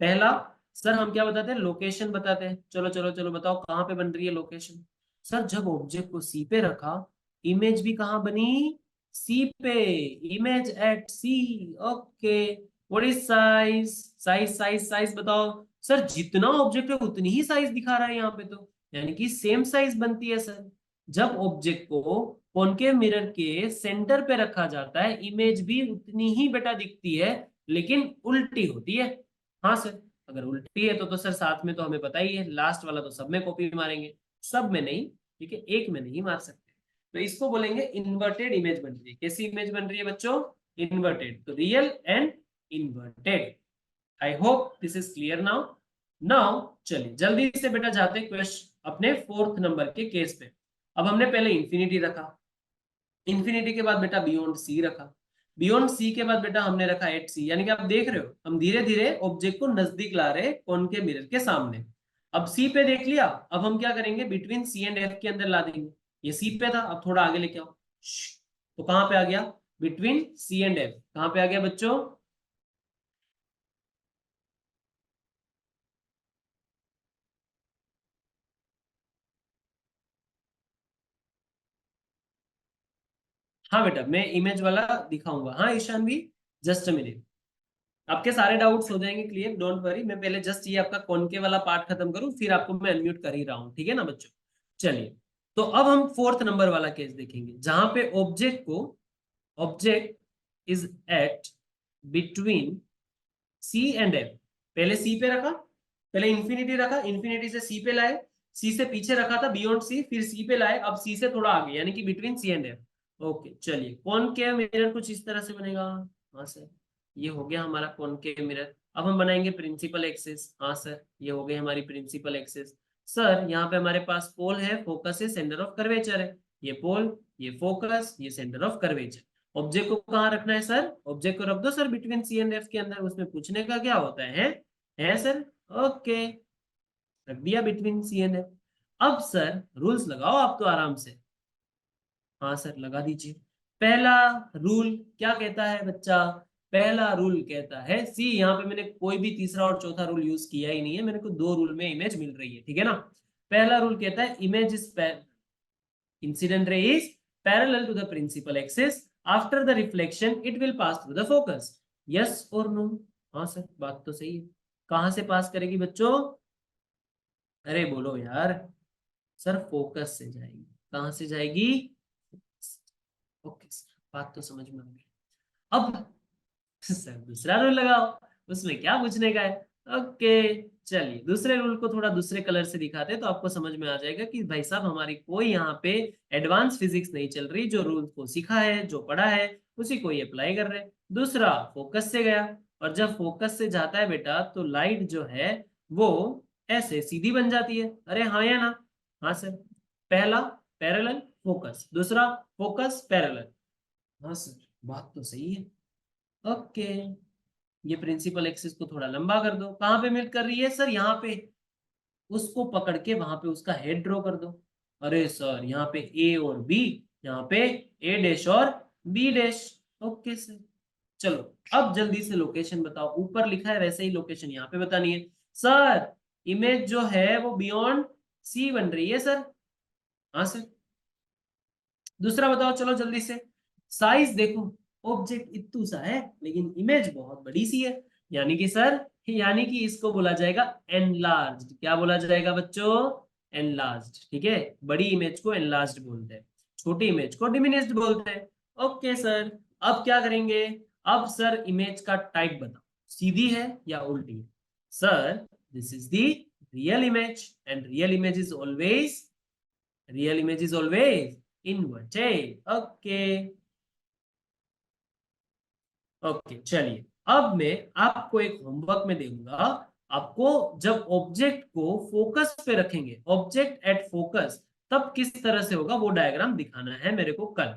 पहला, सर हम क्या बताते हैं? लोकेशन बताते हैं। चलो चलो चलो बताओ कहाँ पे बन रही है लोकेशन? सर जब ऑब्जेक्ट को सी पे रखा, इमेज भी कहाँ बनी? सी पे। Image at C. Okay, what is size? Size बताओ सर। जितना ऑब्जेक्ट है उतनी ही साइज दिखा रहा है यहाँ पे, तो यानी कि सेम साइज बनती है सर। जब ऑब्जेक्ट को कॉनकेव मिरर के सेंटर पे रखा जाता है, इमेज भी उतनी ही बेटा दिखती है, लेकिन उल्टी होती है। हाँ सर, अगर उल्टी है तो सर साथ में तो हमें पता ही है, लास्ट वाला तो सब में कॉपी मारेंगे, सब में नहीं, ठीक है, एक में नहीं मार सकते। तो इसको बोलेंगे इन्वर्टेड इमेज बन रही है। कैसी इमेज बन रही है बच्चों? इन्वर्टेड। तो real and inverted. I hope this is clear now. Now चलिए जल्दी से बेटा जाते हैं क्वेश्चन अपने फोर्थ नंबर के केस पे। अब हमने पहले इंफिनिटी रखा, इंफिनिटी के बाद बेटा बियॉन्ड सी रखा, बियॉन्ड सी के बाद बेटा हमने रखा एट सी। यानी कि आप देख रहे हो हम धीरे धीरे ऑब्जेक्ट को नजदीक ला रहे कॉनकेव मिरर के सामने। अब सी पे देख लिया, अब हम क्या करेंगे? बिटवीन सी एंड एफ के अंदर ला देंगे। ये सी पे था, अब थोड़ा आगे लेके आओ। तो कहां पे आ गया? Between C and F. कहां पे आ गया बच्चों? हाँ बेटा मैं इमेज वाला दिखाऊंगा। हाँ ईशान भी, जस्ट अ मिनट, आपके सारे डाउट्स हो जाएंगे क्लियर, डोंट वरी। मैं पहले जस्ट ये आपका कॉनके वाला पार्ट खत्म करूं, फिर आपको मैं अनम्यूट कर ही रहा हूं, ठीक है ना बच्चों? चलिए, तो अब हम फोर्थ नंबर वाला केस देखेंगे, जहां पे object is at between C and F. पहले सी पे रखा, पहले इंफिनिटी रखा, इंफिनिटी से सी पे लाए, सी से पीछे रखा था बियॉन्ड सी, फिर सी पे लाए, अब सी से थोड़ा आगे यानी कि between C and F. Okay चलिए, कॉनकेव मिरर कुछ इस तरह से बनेगा। हाँ सर, ये हो गया हमारा कॉनकेव मिरर। अब हम बनाएंगे प्रिंसिपल एक्सिस। हाँ सर, ये हो गई हमारी प्रिंसिपल एक्सिस। सर यहाँ पे हमारे पास पोल है, फोकस है, सेंटर ऑफ कर्वेचर है। ये पोल, ये फोकस, ये सेंटर ऑफ कर्वेचर। ऑब्जेक्ट को कहाँ रखना है सर? ऑब्जेक्ट को रख दो sir between C and F के अंदर, उसमें पूछने का क्या होता है सर? ओके, रख दिया बिटवीन सी एंड एफ। अब सर रूल्स लगाओ आप तो आराम से। हाँ सर लगा दीजिए। पहला रूल क्या कहता है बच्चा? पहला रूल कहता है, सी यहाँ पे मैंने कोई भी तीसरा और चौथा रूल यूज किया ही नहीं है, मेरे को दो रूल में इमेज मिल रही है, ठीक है ना। पहला रूल कहता है image is incident ray is parallel to the principal axis, after the reflection it will pass through the focus, yes or no। हाँ सर, बात तो सही है। कहां से पास करेगी बच्चों? अरे बोलो यार। सर फोकस से जाएगी। कहां से जाएगी? ओके सर, बात तो समझ में आ गई। अब सर दूसरा रूल लगाओ, उसमें क्या पूछने का है। ओके, चलिए दूसरे रूल को थोड़ा दूसरे कलर से दिखाते हैं तो आपको समझ में आ जाएगा कि भाई साहब हमारी कोई यहाँ पे एडवांस फिजिक्स नहीं चल रही, जो रूल को सीखा है, जो पढ़ा है, उसी को ही अप्लाई कर रहे हैं। दूसरा फोकस से गया, और जब फोकस से जाता है बेटा तो लाइट जो है वो ऐसे सीधी बन जाती है। अरे हाँ या ना? हाँ सर। पहला पैरेलल फोकस, दूसरा फोकस पैरेलल। हाँ सर, बात तो सही है। ओके, ये प्रिंसिपल एक्सिस को थोड़ा लंबा कर दो। कहां पे मीट कर रही है सर? यहाँ पे। उसको पकड़ के वहां पे उसका हेड ड्रॉ कर दो। अरे सर यहाँ पे ए और बी, यहाँ पे ए डैश और बी डैश। ओके सर, चलो अब जल्दी से लोकेशन बताओ। ऊपर लिखा है वैसे ही लोकेशन यहाँ पे बतानी है। सर इमेज जो है वो बियॉन्ड सी बन रही है सर। हाँ सर। दूसरा बताओ चलो जल्दी से। साइज देखो, ऑब्जेक्ट इतू सा है लेकिन इमेज बहुत बड़ी सी है, यानी कि सर, यानी कि इसको बोला जाएगा एनलार्ज्ड। क्या बोला जाएगा बच्चों? एनलार्ज्ड। ठीक है, बड़ी इमेज को एनलार्ज्ड बोलते हैं, छोटी इमेज को डिमिनिश्ड बोलते हैं। ओके सर, अब क्या करेंगे? अब सर इमेज का टाइप बताओ, सीधी है या उल्टी है? Sir this is the real image, and real image is always inverted. Okay okay, चलिए अब मैं आपको एक होमवर्क में दूंगा। आपको जब ऑब्जेक्ट को फोकस पे रखेंगे, ऑब्जेक्ट एट फोकस, तब किस तरह से होगा वो डायग्राम दिखाना है मेरे को कल।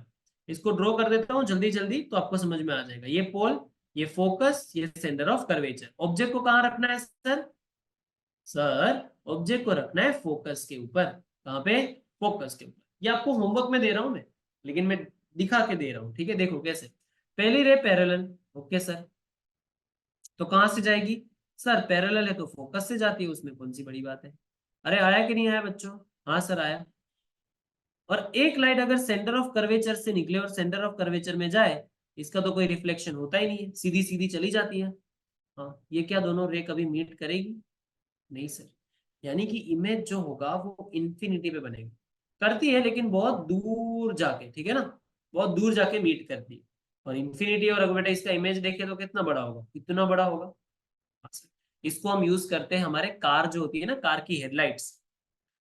इसको ड्रॉ कर देता हूं जल्दी जल्दी तो आपको समझ में आ जाएगा। ये पोल, ये फोकस, ये सेंटर ऑफ कर्वेचर। ऑब्जेक्ट को कहां रखना है सर? सर ऑब्जेक्ट को रखना है फोकस के ऊपर। कहां पे? फोकस के ऊपर। ये आपको होमवर्क में दे रहा हूं मैं, लेकिन मैं दिखा के दे रहा हूं, ठीक है। देखो कैसे। पहली रे पैरेलल। ओके सर, तो कहां से जाएगी? सर पैरेलल है तो फोकस से जाती है, उसमें कौन सी बड़ी बात है। अरे आया कि नहीं आया बच्चों? हाँ सर आया। और एक लाइट अगर सेंटर ऑफ कर्वेचर से निकले और सेंटर ऑफ कर्वेचर में जाए, इसका तो कोई रिफ्लेक्शन होता ही नहीं है, सीधी सीधी चली जाती है। हाँ, ये क्या दोनों रे कभी मीट करेगी? नहीं सर। यानी कि इमेज जो होगा वो इंफिनिटी पे बनेगा। करती है लेकिन बहुत दूर जाके, ठीक है ना, बहुत दूर जाके मीट करती है। और इंफिनिटी और अगर बेटा इसका इमेज देखे तो कितना बड़ा होगा? कितना बड़ा होगा? इसको हम यूज करते हैं हमारे कार जो होती है ना, कार की हेडलाइट्स,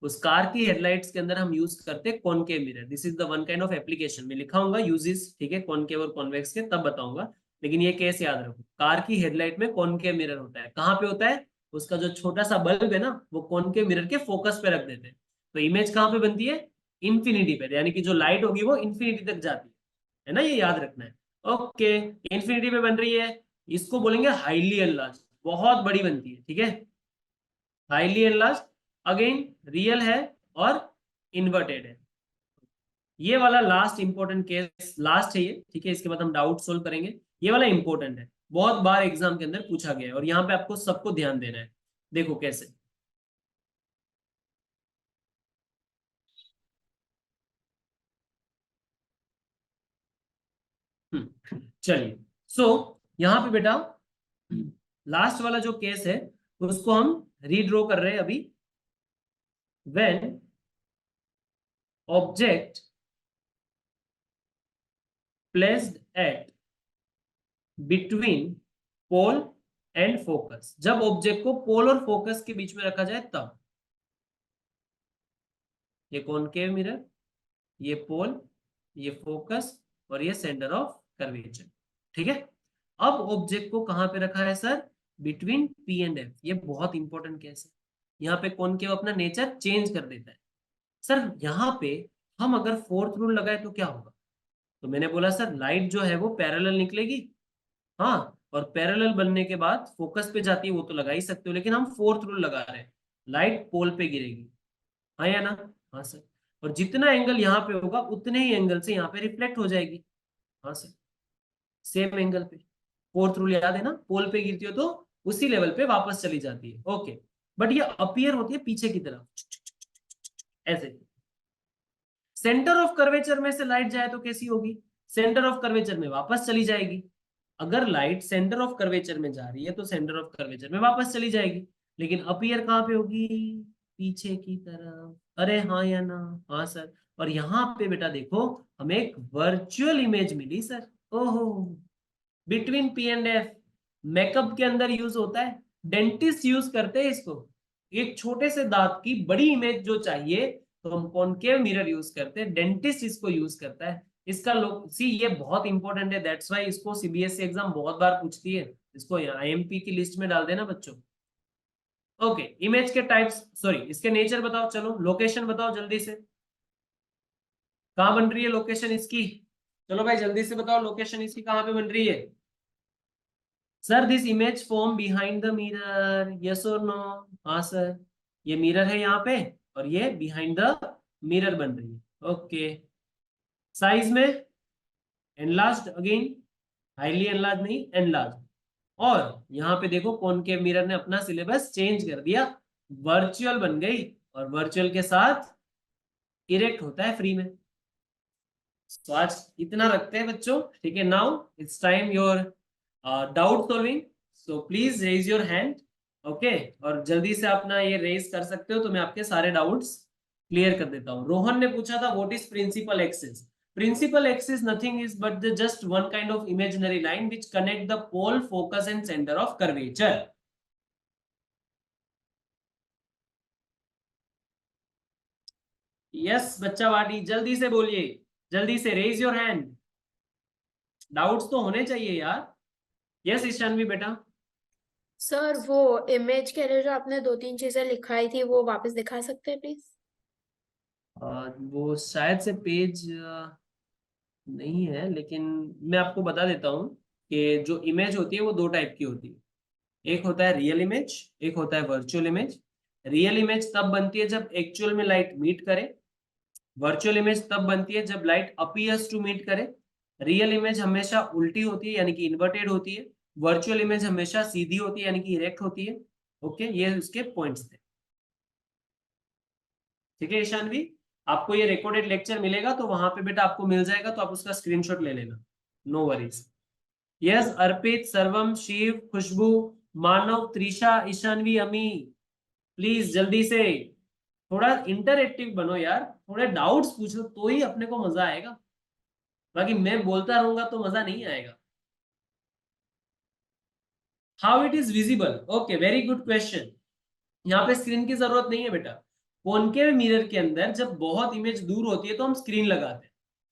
उस कार की हेडलाइट्स के अंदर हम यूज करते हैं concave mirror. This is the one kind of application. मैं लिखा हूँ यूजेस, ठीक है, कॉनकेव और कॉन्वेक्स के, तब बताऊंगा। लेकिन ये केस याद रखो, कार की हेडलाइट में कॉनकेव मिरर होता है। कहाँ पे होता है? उसका जो छोटा सा बल्ब है ना, वो कॉनकेव मिरर के फोकस पे रख देते हैं। तो इमेज कहाँ पे बनती है? इंफिनिटी पे, यानी कि जो लाइट होगी वो इंफिनिटी तक जाती है ना, ये याद रखना है। ओके, इंफिनिटी पे बन रही है, इसको बोलेंगे हाईली एनलार्ज, बहुत बड़ी बनती है, ठीक है। हाईली एनलार्ज, अगेन रियल है और इन्वर्टेड है। ये वाला लास्ट इंपॉर्टेंट केस, लास्ट है ये, ठीक है। इसके बाद हम डाउट सोल्व करेंगे। ये वाला इंपॉर्टेंट है, बहुत बार एग्जाम के अंदर पूछा गया है, और यहाँ पे आपको सबको ध्यान देना है। देखो कैसे। चलिए, सो यहाँ पे बेटा लास्ट वाला जो केस है उसको हम रीड्रॉ कर रहे हैं अभी। When object placed at between pole and focus, जब ऑब्जेक्ट को पोल और फोकस के बीच में रखा जाए तब। ये कॉनकेव मिरर, ये पोल, ये फोकस, और ये सेंटर ऑफ कर्वेचर, ठीक है। अब ऑब्जेक्ट को कहां पे रखा है sir? Between P and F. ये बहुत इंपॉर्टेंट केस है, यहाँ पे कॉनकेव अपना नेचर चेंज कर देता है। सर यहाँ पे हम अगर फोर्थ रूल लगाए तो क्या होगा? तो मैंने बोला सर लाइट जो है वो पैरेलल निकलेगी। हाँ, और पैरेलल बनने के बाद फोकस पे जाती है, वो तो लगा ही सकते हो, लेकिन हम फोर्थ रूल लगा रहे हैं, लाइट पोल पे गिरेगी। हाँ या ना? हाँ सर। और जितना एंगल यहाँ पे होगा उतने ही एंगल से यहाँ पे रिफ्लेक्ट हो जाएगी। हाँ सर, सेम एंगल पे। फोर्थ रूल याद है ना, पोल पे गिरती हो तो उसी लेवल पे वापस चली जाती है। ओके, बट ये अपीयर होती है पीछे की तरफ ऐसे। सेंटर ऑफ कर्वेचर में से लाइट जाए तो कैसी होगी? सेंटर ऑफ कर्वेचर में वापस चली जाएगी। अगर लाइट सेंटर ऑफ कर्वेचर में जा रही है तो सेंटर ऑफ कर्वेचर में वापस चली जाएगी। लेकिन अपीयर कहाँ पे होगी? पीछे की तरफ। अरे हाँ या ना? हाँ सर। और यहाँ पे बेटा देखो, हमें एक वर्चुअल इमेज मिली सर। ओहो, between P and F. Makeup के अंदर यूज होता है, डेंटिस्ट यूज करते हैं इसको। एक छोटे से दांत की बड़ी इमेज जो चाहिए तो हम कॉनकेव मिरर यूज करते हैं, डेंटिस्ट इसको यूज करता है। इसका लोग सी, ये बहुत इंपॉर्टेंट है, दैट्स वाई इसको सीबीएसई एग्जाम बहुत बार पूछती है। इसको आईएमपी की लिस्ट में डाल देना बच्चों। ओके, इमेज के टाइप्स, सॉरी इसके नेचर बताओ। चलो लोकेशन बताओ जल्दी से, कहाँ बन रही है लोकेशन इसकी? चलो भाई जल्दी से बताओ, लोकेशन इसकी कहाँ पे बन रही है? Sir this image form behind the mirror, yes और नो? हाँ सर, ये मिरर है यहाँ पे और ये बिहाइंड द मिरर बन रही है। ओके, साइज में एनलार्ज्ड अगेन, हाईली एनलार्ज नहीं, एनलार्ज। और यहाँ पे देखो कॉनकेव मिरर ने अपना सिलेबस चेंज कर दिया, वर्चुअल बन गई। और वर्चुअल के साथ इरेक्ट होता है फ्री में। तो आज इतना रखते हैं बच्चों, ठीक है? Now it's time your doubt solving, so please raise your hand. Okay, और जल्दी से अपना ये रेज कर सकते हो तो मैं आपके सारे डाउट्स क्लियर कर देता हूँ। रोहन ने पूछा था what is principal axis? Principal axis nothing is but the just one kind of imaginary line which connect the pole, focus and centre of curvature. Yes बच्चा वाटी, जल्दी से बोलिए, जल्दी से रेज योर हैंड। डाउट्स तो होने चाहिए यार। यस ईशानवी बेटा। सर वो इमेज के लिए जो आपने दो तीन चीजें लिखाई थी वो वापस दिखा सकते हैं प्लीज? वो शायद से पेज नहीं है, लेकिन मैं आपको बता देता हूँ कि जो इमेज होती है वो दो टाइप की होती है। एक होता है रियल इमेज, एक होता है वर्चुअल इमेज। रियल इमेज तब बनती है जब एक्चुअल में लाइट मीट करे। वर्चुअल इमेज तब बनती है जब लाइट अपीयर्स टू मीट करे। रियल इमेज हमेशा उल्टी होती है यानी कि इन्वर्टेड होती है। वर्चुअल इमेज हमेशा सीधी होती है यानी कि इरेक्ट होती है। ओके, ये उसके पॉइंट्स थे। ठीक है ईशानवी, आपको ये रिकॉर्डेड लेक्चर मिलेगा तो वहां पे बेटा आपको मिल जाएगा, तो आप उसका स्क्रीनशॉट ले लेना, नो वरीज। यस अर्पित, सर्वम, शिव, खुशबू, मानव, त्रिशा, ईशानवी, अमी, प्लीज जल्दी से थोड़ा इंटरएक्टिव बनो यार, थोड़े डाउट्स पूछो तो ही अपने को मजा आएगा, बाकी मैं बोलता रहूंगा तो मजा नहीं आएगा। How it is visible? Okay, very good question. यहाँ पे स्क्रीन की जरूरत नहीं है बेटा। कॉनकेव मिरर के अंदर जब बहुत इमेज दूर होती है तो हम स्क्रीन लगाते हैं,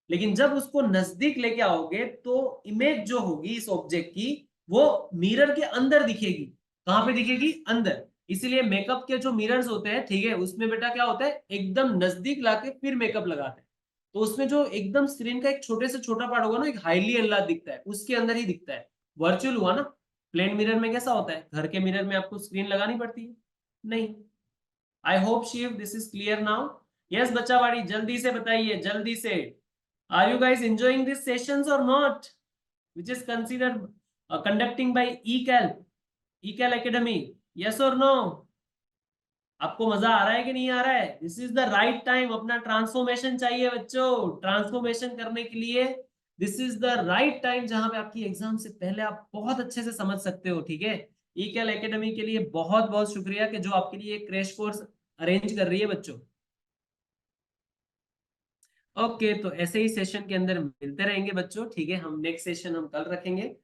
लेकिन जब उसको नजदीक लेके आओगे तो इमेज जो होगी इस ऑब्जेक्ट की वो मिरर के अंदर दिखेगी। कहां पे दिखेगी? अंदर। इसीलिए मेकअप के जो मिरर्स होते हैं, ठीक है, उसमें बेटा क्या होता है, एकदम नजदीक लाके फिर मेकअप लगाते हैं। तो उसमें जो एकदम स्क्रीन का एक छोटे से छोटा पार्ट होगा ना, एक हाईली एनलार्ज दिखता है, उसके अंदर ही दिखता है। वर्चुअल हुआ ना। प्लेन मिरर में कैसा होता है, घर के मिरर में आपको स्क्रीन लगानी पड़ती है, नहीं। I hope Shiv this is clear now. Yes बच्चा बाड़ी, जल्दी से बताइए, जल्दी से। Are you guys enjoying this sessions और not, which is considered conducting by ecal academy? Yes or no? आपको मजा आ रहा है कि नहीं आ रहा है? This is the right time, अपना ट्रांसफॉर्मेशन चाहिए बच्चों। ट्रांसफॉर्मेशन करने के लिए this is the right time, जहां पे आपकी एग्जाम से पहले आप बहुत अच्छे से समझ सकते हो, ठीक है? ecal academy के लिए बहुत बहुत शुक्रिया कि जो आपके लिए क्रैश कोर्स अरेंज कर रही है बच्चों। ओके, तो ऐसे ही सेशन के अंदर मिलते रहेंगे बच्चों, ठीक है? हम नेक्स्ट सेशन हम कल रखेंगे।